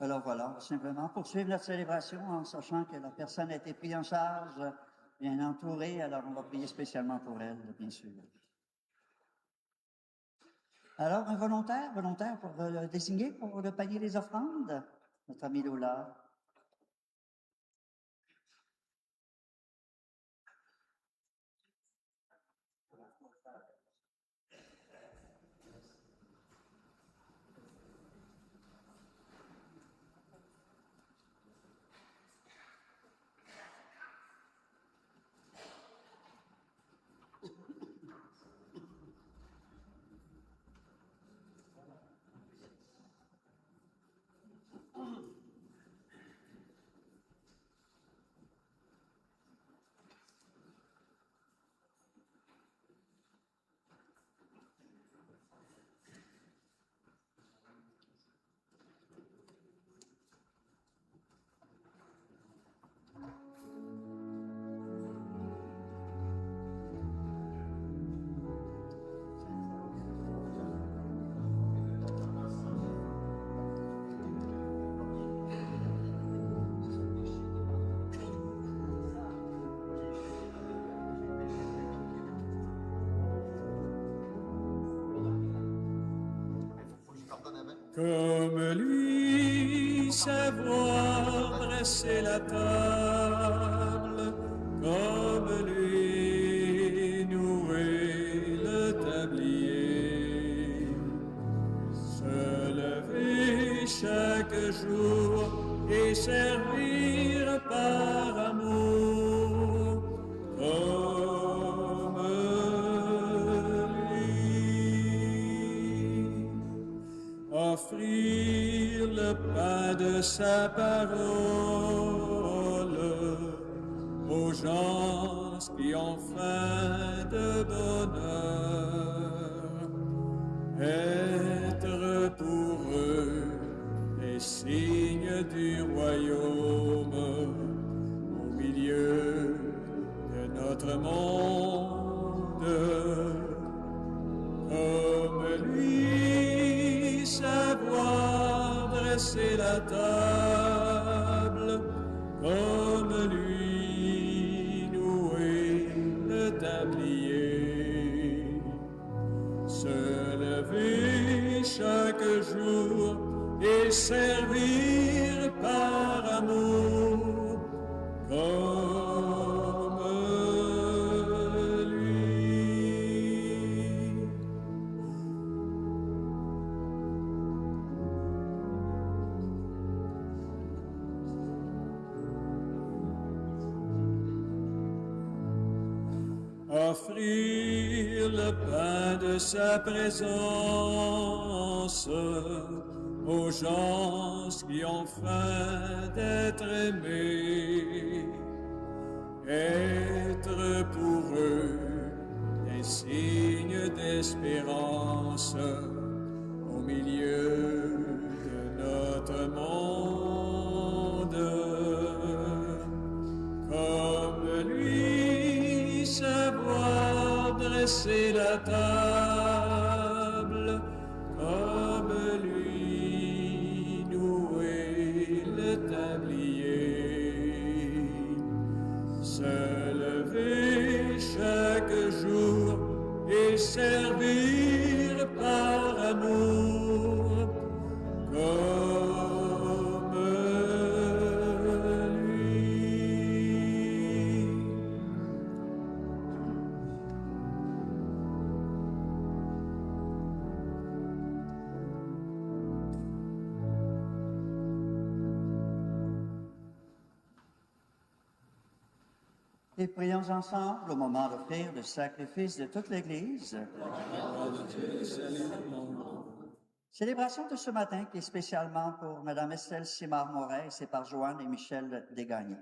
Alors voilà, on va simplement poursuivre notre célébration en sachant que la personne a été prise en charge, bien entourée, alors on va prier spécialement pour elle, bien sûr. Alors, un volontaire pour le désigner pour le panier des offrandes, notre ami Lola. Comme lui, savoir dresser la table, comme lui, nouer le tablier, se lever chaque jour et servir par amour, comme lui. Offrir le pain de sa parole aux gens qui ont faim de bonheur, être pour eux les signes du royaume au milieu de notre monde, comme lui, savoir dresser la table, comme lui, nouer le tablier, se lever chaque jour et servir par amour, comme lui. Offrir le pain de sa présence aux gens qui ont faim d'être aimés, être pour eux des signes d'espérance au milieu de notre monde, comme lui, savoir dresser la table, comme lui, nouer le tablier, se lever chaque jour et servir par amour, comme lui. Et prions ensemble au moment d'offrir le sacrifice de toute l'Église. Célébration de ce matin qui est spécialement pour Mme Estelle Simard-Moret et c'est par Joanne et Michel Desgagnés.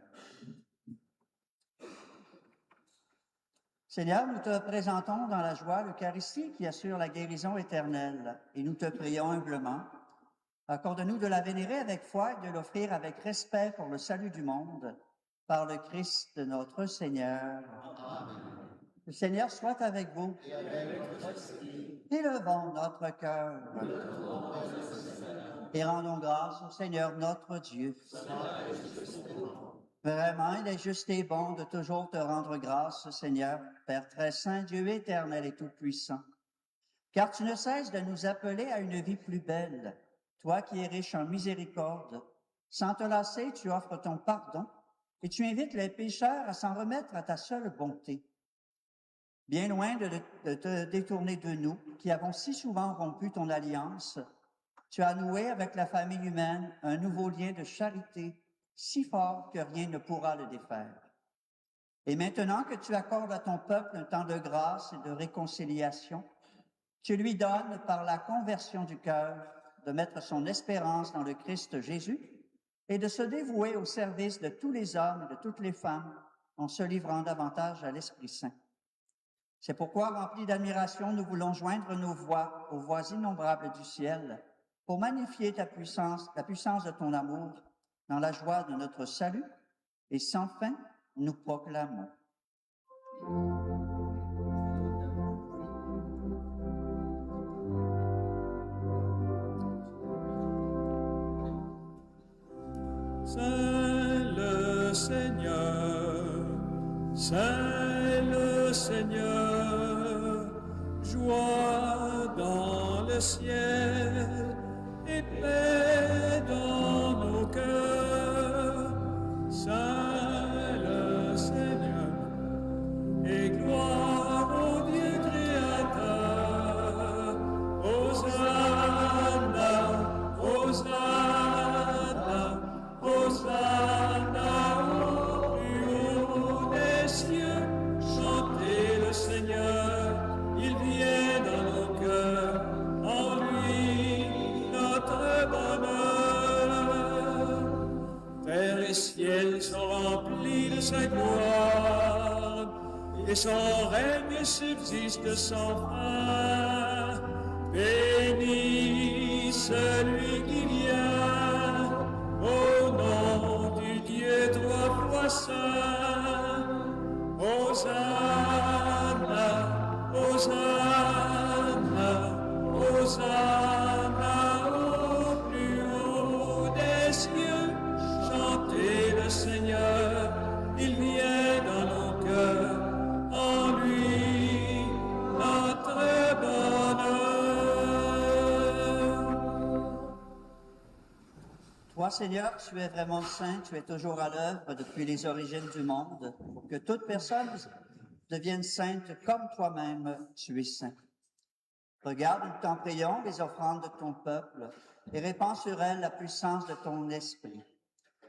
Seigneur, nous te présentons dans la joie l'Eucharistie qui assure la guérison éternelle et nous te prions humblement. Accorde-nous de la vénérer avec foi et de l'offrir avec respect pour le salut du monde. Par le Christ notre Seigneur. Amen. Le Seigneur soit avec vous. Élevons notre cœur. et rendons grâce au Seigneur notre Dieu. Vraiment, il est juste et bon de toujours te rendre grâce, Seigneur, Père très saint, Dieu éternel et tout-puissant. Car tu ne cesses de nous appeler à une vie plus belle, toi qui es riche en miséricorde. Sans te lasser, tu offres ton pardon et tu invites les pécheurs à s'en remettre à ta seule bonté. Bien loin de te détourner de nous, qui avons si souvent rompu ton alliance, tu as noué avec la famille humaine un nouveau lien de charité si fort que rien ne pourra le défaire. Et maintenant que tu accordes à ton peuple un temps de grâce et de réconciliation, tu lui donnes, par la conversion du cœur, de mettre son espérance dans le Christ Jésus et de se dévouer au service de tous les hommes et de toutes les femmes en se livrant davantage à l'Esprit Saint. C'est pourquoi, remplis d'admiration, nous voulons joindre nos voix aux voix innombrables du ciel pour magnifier ta puissance, la puissance de ton amour dans la joie de notre salut et sans fin, nous proclamons. C'est le Seigneur, joie dans le ciel et paix dans nos cœurs. C'est le Seigneur et gloire au Dieu créateur. Hosanna, Hosanna, Hosanna au plus haut des cieux. Chantez le Seigneur, il vient dans nos cœurs, en lui notre bonheur. Terre et ciel sont remplis de sa gloire, et son règne subsiste sans fin. Béni celui qui vient, au nom du Dieu trois fois saint. Hosanna, Hosanna, Hosanna au plus haut des cieux. Chantez le Seigneur, il vient dans nos cœurs, en lui notre bonheur. Toi, Seigneur, tu es vraiment saint, tu es toujours à l'œuvre depuis les origines du monde, pour que toute personne devienne sainte comme toi-même, tu es saint. Regarde, nous t'en prions, les offrandes de ton peuple, et répands sur elles la puissance de ton esprit.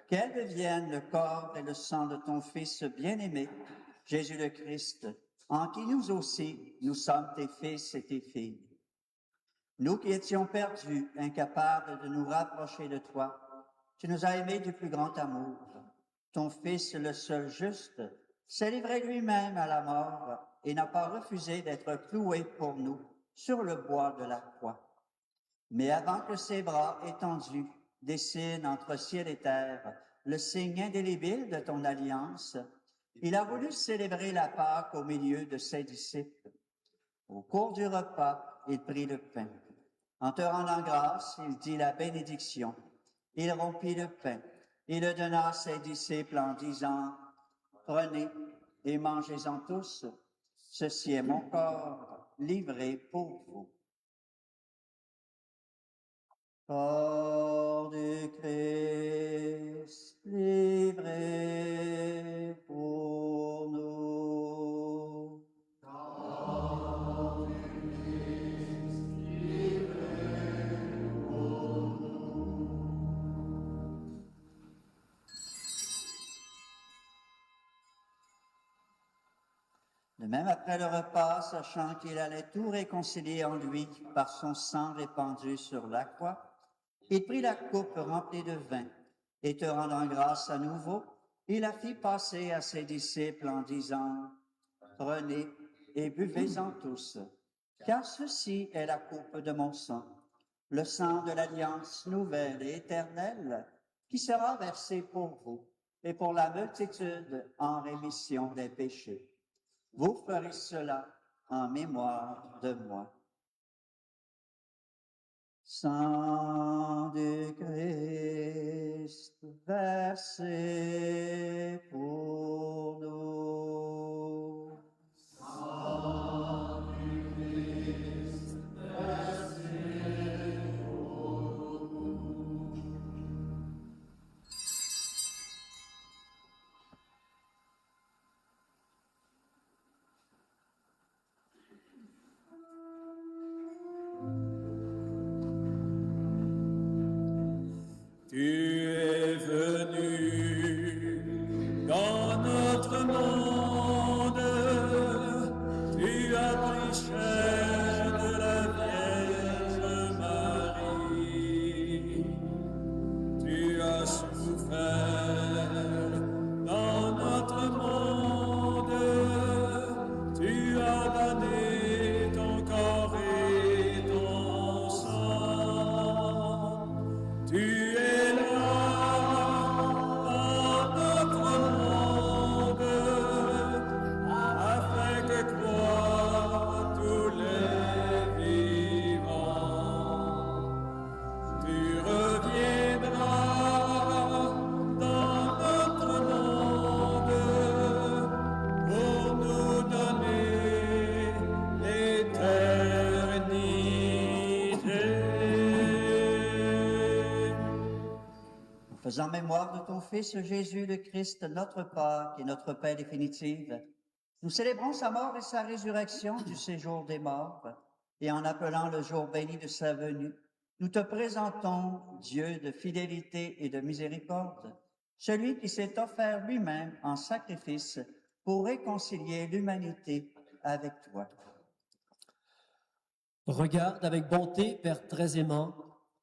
Qu'elles deviennent le corps et le sang de ton Fils bien-aimé, Jésus le Christ, en qui nous aussi, nous sommes tes fils et tes filles. Nous qui étions perdus, incapables de nous rapprocher de toi, tu nous as aimés du plus grand amour. Ton Fils, le seul juste, s'est livré lui-même à la mort et n'a pas refusé d'être cloué pour nous sur le bois de la croix. Mais avant que ses bras étendus dessinent entre ciel et terre le signe indélébile de ton alliance, il a voulu célébrer la Pâque au milieu de ses disciples. Au cours du repas, il prit le pain. En te rendant grâce, il dit la bénédiction. Il rompit le pain et le donna à ses disciples en disant, « Prenez et mangez-en tous, ceci est mon corps livré pour vous. » Corps du Christ livré pour nous. Corps du Christ livré pour nous. De même, après le repas, sachant qu'il allait tout réconcilier en lui par son sang répandu sur la croix, il prit la coupe remplie de vin, et te rendant grâce à nouveau, il la fit passer à ses disciples en disant, « Prenez et buvez-en tous, car ceci est la coupe de mon sang, le sang de l'alliance nouvelle et éternelle, qui sera versé pour vous et pour la multitude en rémission des péchés. Vous ferez cela en mémoire de moi. » Sang du Christ versé pour nous. Tu es venu dans notre monde, tu as pris chair de la Vierge Marie, tu as souffert dans notre monde, tu as donné ton corps et ton sang, tu es là dans notre monde, afin que croient tous les vivants. Tu reviendras dans notre monde pour nous donner l'éternité. En faisant mémoire de ton Fils Jésus le Christ, notre Pâque et notre paix définitive, nous célébrons sa mort et sa résurrection du séjour des morts, et en appelant le jour béni de sa venue, nous te présentons, Dieu de fidélité et de miséricorde, celui qui s'est offert lui-même en sacrifice pour réconcilier l'humanité avec toi. Regarde avec bonté, Père très aimant,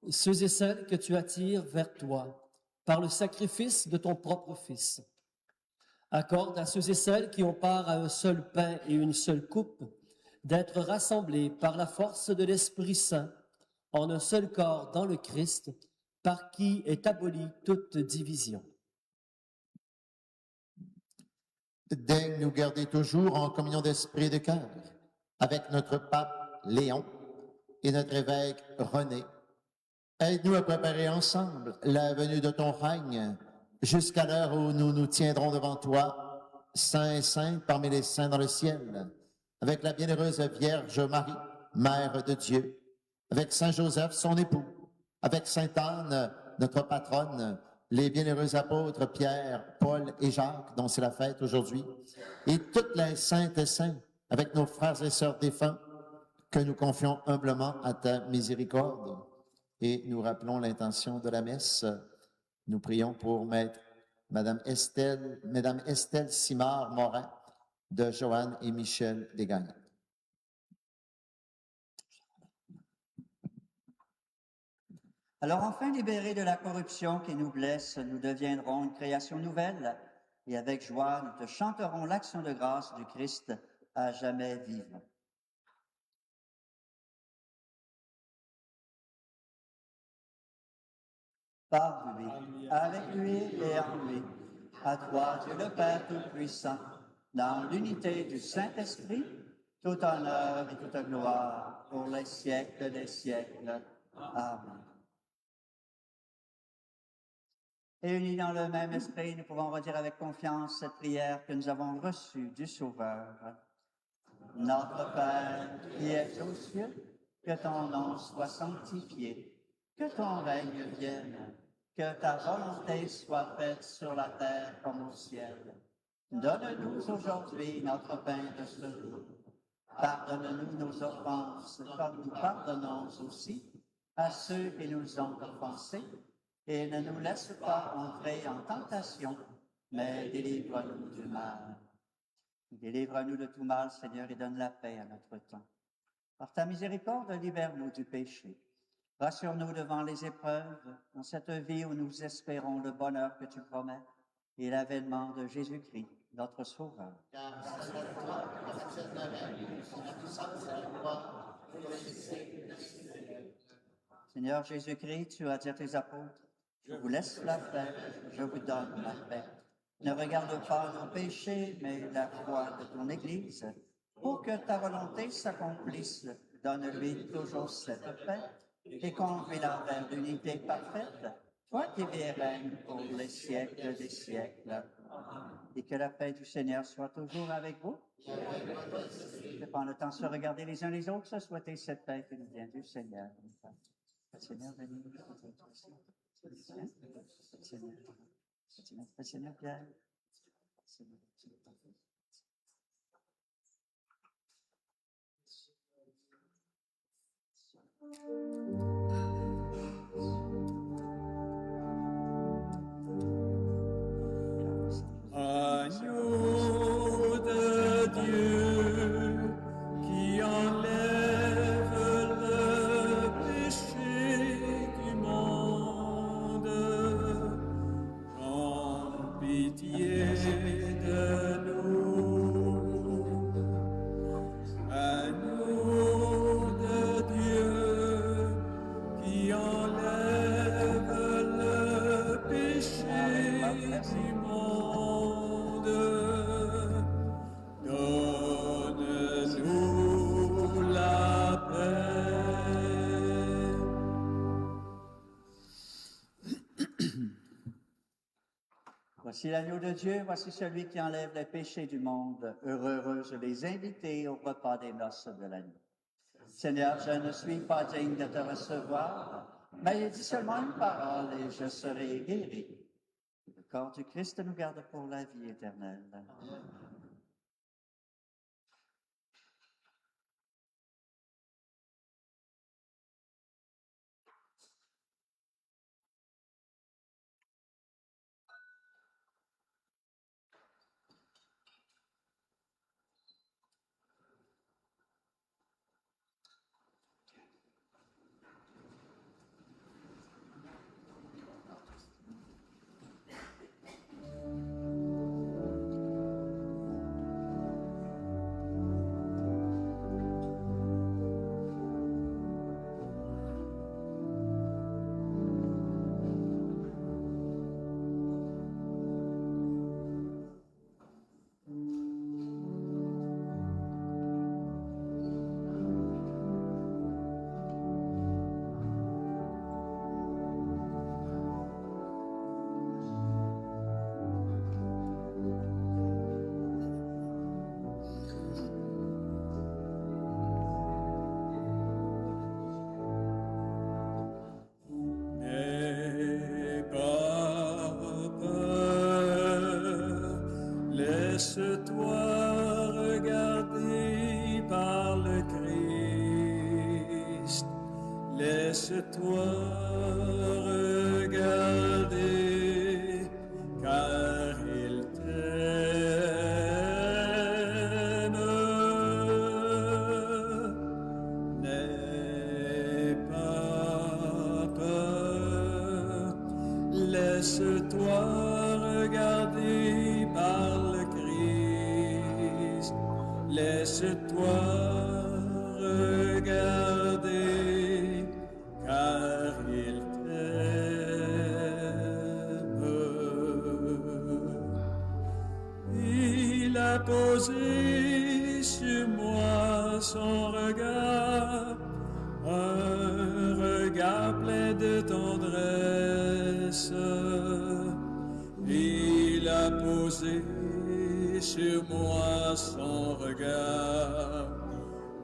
ceux et celles que tu attires vers toi par le sacrifice de ton propre Fils. Accorde à ceux et celles qui ont part à un seul pain et une seule coupe d'être rassemblés par la force de l'Esprit Saint en un seul corps dans le Christ, par qui est abolie toute division. Daigne nous garder toujours en communion d'esprit et de cœur avec notre pape Léon et notre évêque René. Aide-nous à préparer ensemble la venue de ton règne jusqu'à l'heure où nous nous tiendrons devant toi, saints et saintes parmi les saints dans le ciel, avec la bienheureuse Vierge Marie, Mère de Dieu, avec Saint Joseph, son époux, avec Sainte Anne, notre patronne, les bienheureux apôtres Pierre, Paul et Jacques, dont c'est la fête aujourd'hui, et toutes les saintes et saints, avec nos frères et sœurs défunts, que nous confions humblement à ta miséricorde. Et nous rappelons l'intention de la messe. Nous prions pour Madame Estelle Simard-Morin, de Joanne et Michel Desgagnes. Alors enfin, libérés de la corruption qui nous blesse, nous deviendrons une création nouvelle et avec joie, nous te chanterons l'action de grâce du Christ à jamais vivant. Par lui, avec lui et en lui, à toi, Dieu le Père Tout-Puissant, dans l'unité du Saint-Esprit, tout honneur et toute gloire pour les siècles des siècles. Amen. Et unis dans le même esprit, nous pouvons redire avec confiance cette prière que nous avons reçue du Sauveur. Notre Père qui es aux cieux, que ton nom soit sanctifié, que ton règne vienne, que ta volonté soit faite sur la terre comme au ciel. Donne-nous aujourd'hui notre pain de ce jour. Pardonne-nous nos offenses, comme nous pardonnons aussi à ceux qui nous ont offensés. Et ne nous laisse pas entrer en tentation, mais délivre-nous du mal. Délivre-nous de tout mal, Seigneur, et donne la paix à notre temps. Par ta miséricorde, libère-nous du péché. Rassure-nous devant les épreuves, dans cette vie où nous espérons le bonheur que tu promets et l'avènement de Jésus-Christ, notre Sauveur. Seigneur Jésus-Christ, tu as dit à tes apôtres, je vous laisse la paix, je vous donne la paix. Ne regarde pas nos péchés, mais la foi de ton Église. Pour que ta volonté s'accomplisse, donne-lui toujours cette paix et conduis-la vers l'unité parfaite, toi qui vis et règnes pour les siècles des siècles. Et que la paix du Seigneur soit toujours avec vous. Que pendant le temps se regarder les uns les autres, se souhaiter cette paix qui nous vient du Seigneur. Le Seigneur bénisse le Seigneur. Le Seigneur Pierre. Agneau de Dieu qui enlève le péché du monde, prends pitié de nous. Agneau de Dieu qui enlève le péché du monde, donne-nous la paix. Voici l'agneau de Dieu, voici celui qui enlève les péchés du monde. Heureux les invités au repas des noces de l'agneau. Seigneur, je ne suis pas digne de te recevoir, mais dis seulement une parole et je serai guéri. Le corps du Christ nous garde pour la vie éternelle. N'aie pas peur, laisse-toi regarder par le Christ. Laisse-toi regarder, car il t'aime. N'aie pas peur, laisse-toi regarder par le Christ. Laisse-toi regarder, car il t'aime. Il a posé sur moi son regard, un regard plein de tendresse. Il a posé sur moi son regard,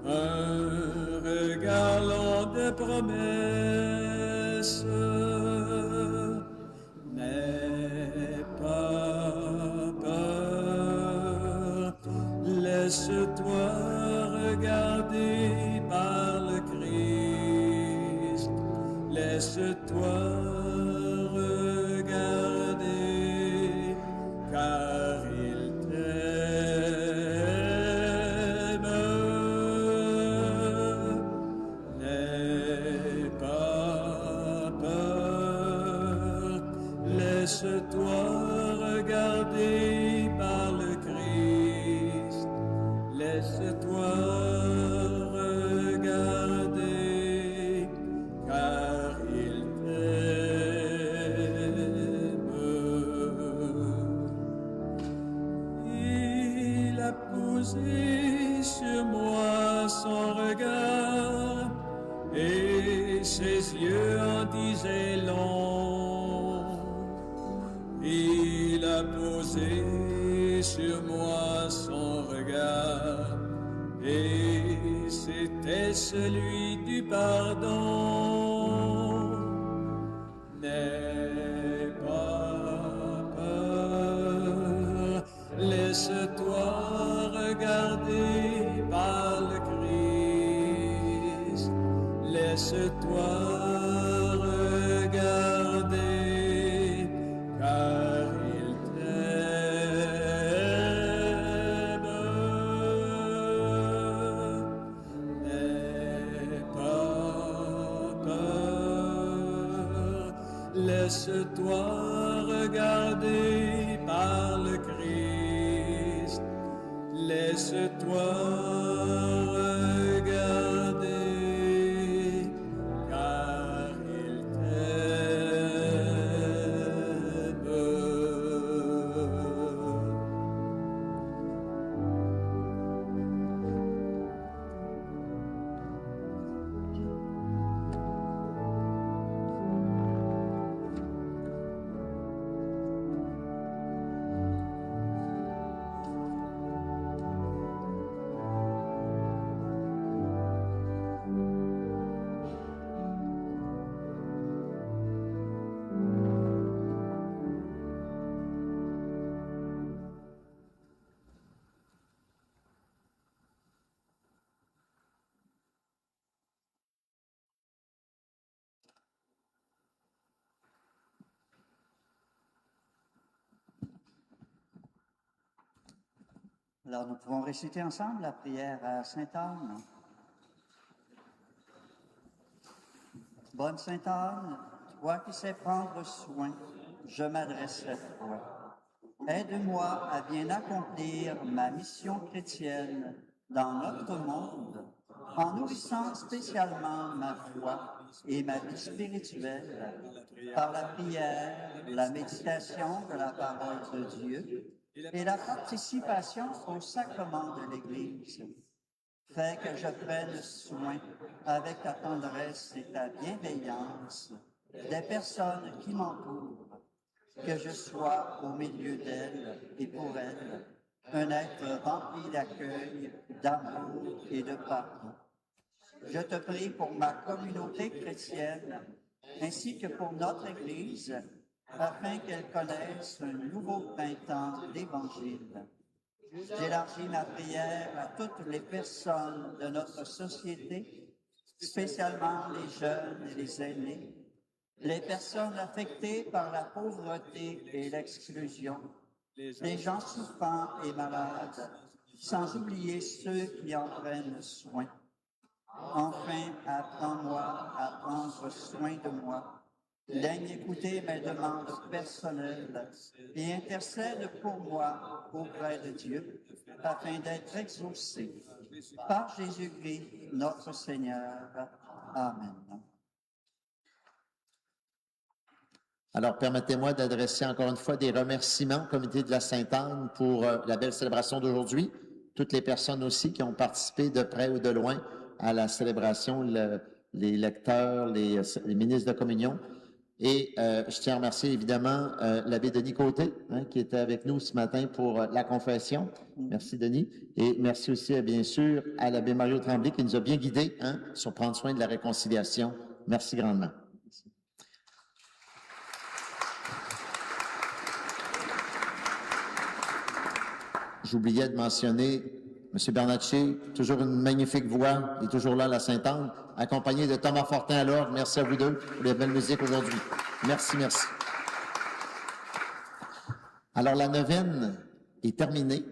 un regard long de promesses. N'aie pas peur, laisse-toi regarder par le Christ. Laisse-toi regarder, car il t'aime. N'aie pas peur, laisse-toi regarder par le Christ. Laisse-toi regarder, car il t'aime. Il a posé sur moi son regard, et ses yeux en disaient long. Il a posé sur moi son regard, et c'était celui du pardon. N'aie pas peur, laisse-toi regarder par le Christ. Laisse-toi regarder, car il t'aime. N'aie pas peur, laisse-toi regarder par le Christ. Laisse-toi regarder, car il Alors, nous pouvons réciter ensemble la prière à Sainte Anne. Bonne Sainte Anne, toi qui sais prendre soin, je m'adresse à toi. Aide-moi à bien accomplir ma mission chrétienne dans notre monde, en nourrissant spécialement ma foi et ma vie spirituelle par la prière, la méditation de la parole de Dieu et la participation au sacrement de l'Église. Fais que je prenne soin avec ta tendresse et ta bienveillance des personnes qui m'entourent, que je sois au milieu d'elles et pour elles un être rempli d'accueil, d'amour et de pardon. Je te prie pour ma communauté chrétienne ainsi que pour notre Église, afin qu'elle connaisse un nouveau printemps d'Évangile. J'élargis ma prière à toutes les personnes de notre société, spécialement les jeunes et les aînés, les personnes affectées par la pauvreté et l'exclusion, les gens souffrants et malades, sans oublier ceux qui en prennent soin. Enfin, apprends-moi à prendre soin de moi. Daigne écouter mes demandes personnelles et intercède pour moi auprès de Dieu, afin d'être exaucé. Par Jésus-Christ, notre Seigneur. Amen. Alors, permettez-moi d'adresser encore une fois des remerciements au comité de la Sainte-Anne pour la belle célébration d'aujourd'hui. Toutes les personnes aussi qui ont participé de près ou de loin à la célébration, les lecteurs, les ministres de communion. Et je tiens à remercier évidemment l'abbé Denis Côté, qui était avec nous ce matin pour la confession. Merci Denis. Et merci aussi bien sûr à l'abbé Mario Tremblay qui nous a bien guidés sur prendre soin de la réconciliation. Merci grandement. J'oubliais de mentionner M. Bernatchez, toujours une magnifique voix, il est toujours là à la Sainte-Anne, accompagné de Thomas Fortin à l'orgue. Merci à vous deux pour les belles musiques aujourd'hui. Merci, merci. Alors, la neuvaine est terminée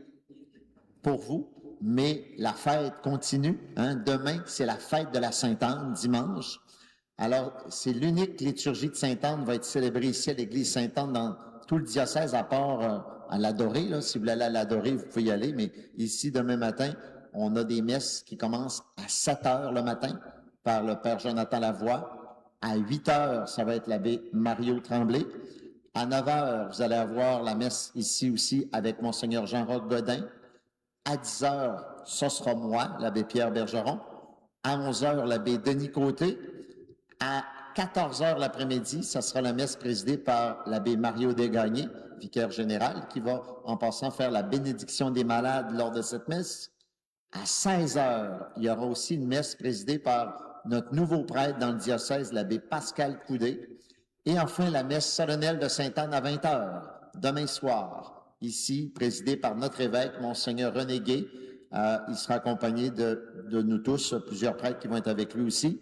pour vous, mais la fête continue. Demain, c'est la fête de la Sainte-Anne, dimanche. Alors, c'est l'unique liturgie de Sainte-Anne va être célébrée ici à l'église Sainte-Anne dans tout le diocèse, à part à l'Adorée. Si vous voulez aller à l'Adorée, vous pouvez y aller. Mais ici, demain matin, on a des messes qui commencent à 7 heures le matin par le Père Jonathan Lavoie. À 8 heures, ça va être l'abbé Mario Tremblay. À 9 heures, vous allez avoir la messe ici aussi avec Monseigneur Jean-Roch Godin. À 10 heures, ce sera moi, l'abbé Pierre Bergeron. À 11 heures, l'abbé Denis Côté. À 14 heures l'après-midi, ça sera la messe présidée par l'abbé Mario Desgagnés, vicaire général, qui va, en passant, faire la bénédiction des malades lors de cette messe. À 16 heures, il y aura aussi une messe présidée par notre nouveau prêtre dans le diocèse, l'abbé Pascal Coudé. Et enfin, la messe solennelle de Sainte-Anne à 20 heures, demain soir, ici, présidée par notre évêque, Monseigneur René Gay. Il sera accompagné de nous tous, plusieurs prêtres qui vont être avec lui aussi.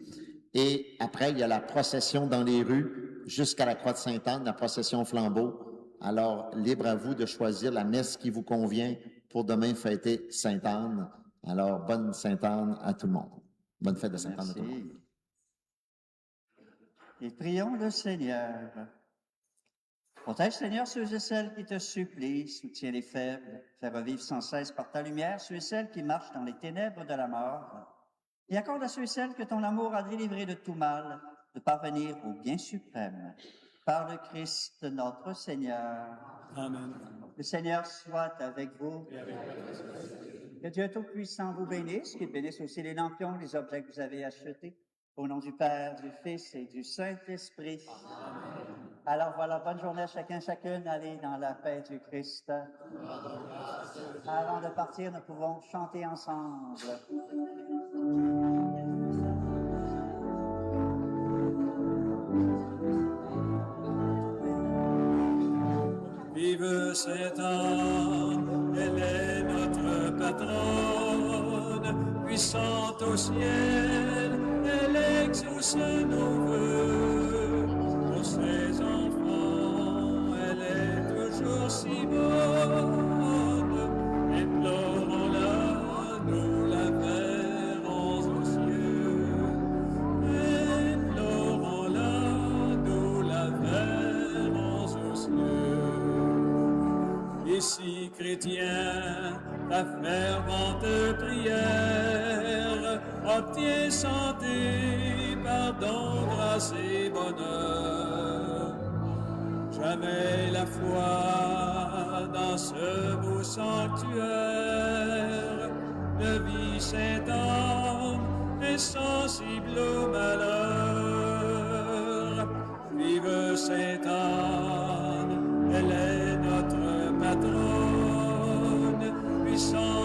Et après, il y a la procession dans les rues jusqu'à la Croix de Sainte-Anne, la procession flambeau. Alors, libre à vous de choisir la messe qui vous convient pour demain fêter Sainte-Anne. Alors, bonne Sainte-Anne à tout le monde. Bonne fête de Sainte-Anne à tout le monde. Merci. Et prions le Seigneur. Protège, Seigneur, ceux et celles qui te supplient, soutiens les faibles, fais revivre sans cesse par ta lumière ceux et celles qui marchent dans les ténèbres de la mort. Et accorde à ceux et celles que ton amour a délivrés de tout mal, de parvenir au bien suprême. Par le Christ notre Seigneur. Amen. Le Seigneur soit avec vous. Que Dieu Tout-Puissant vous bénisse, qu'il bénisse aussi les lampions, les objets que vous avez achetés. Au nom du Père, du Fils et du Saint-Esprit. Alors voilà, bonne journée à chacun, chacune. Allez dans la paix du Christ. Avant de partir, nous pouvons chanter ensemble. Vive Sainte Anne, elle est notre patronne, puissante au ciel, elle exauce nos vœux. Pour ses enfants, elle est toujours si bonne, implorons-la, nous la verrons aux cieux. Implorons-la, nous la verrons aux cieux. Ici, chrétien, ta fervente prière obtient santé, pardon, grâce et bonheur. Jamais la foi dans ce beau sanctuaire de vie Sainte Anne, insensible au malheur. Vive Sainte Anne, elle est notre patronne, puissante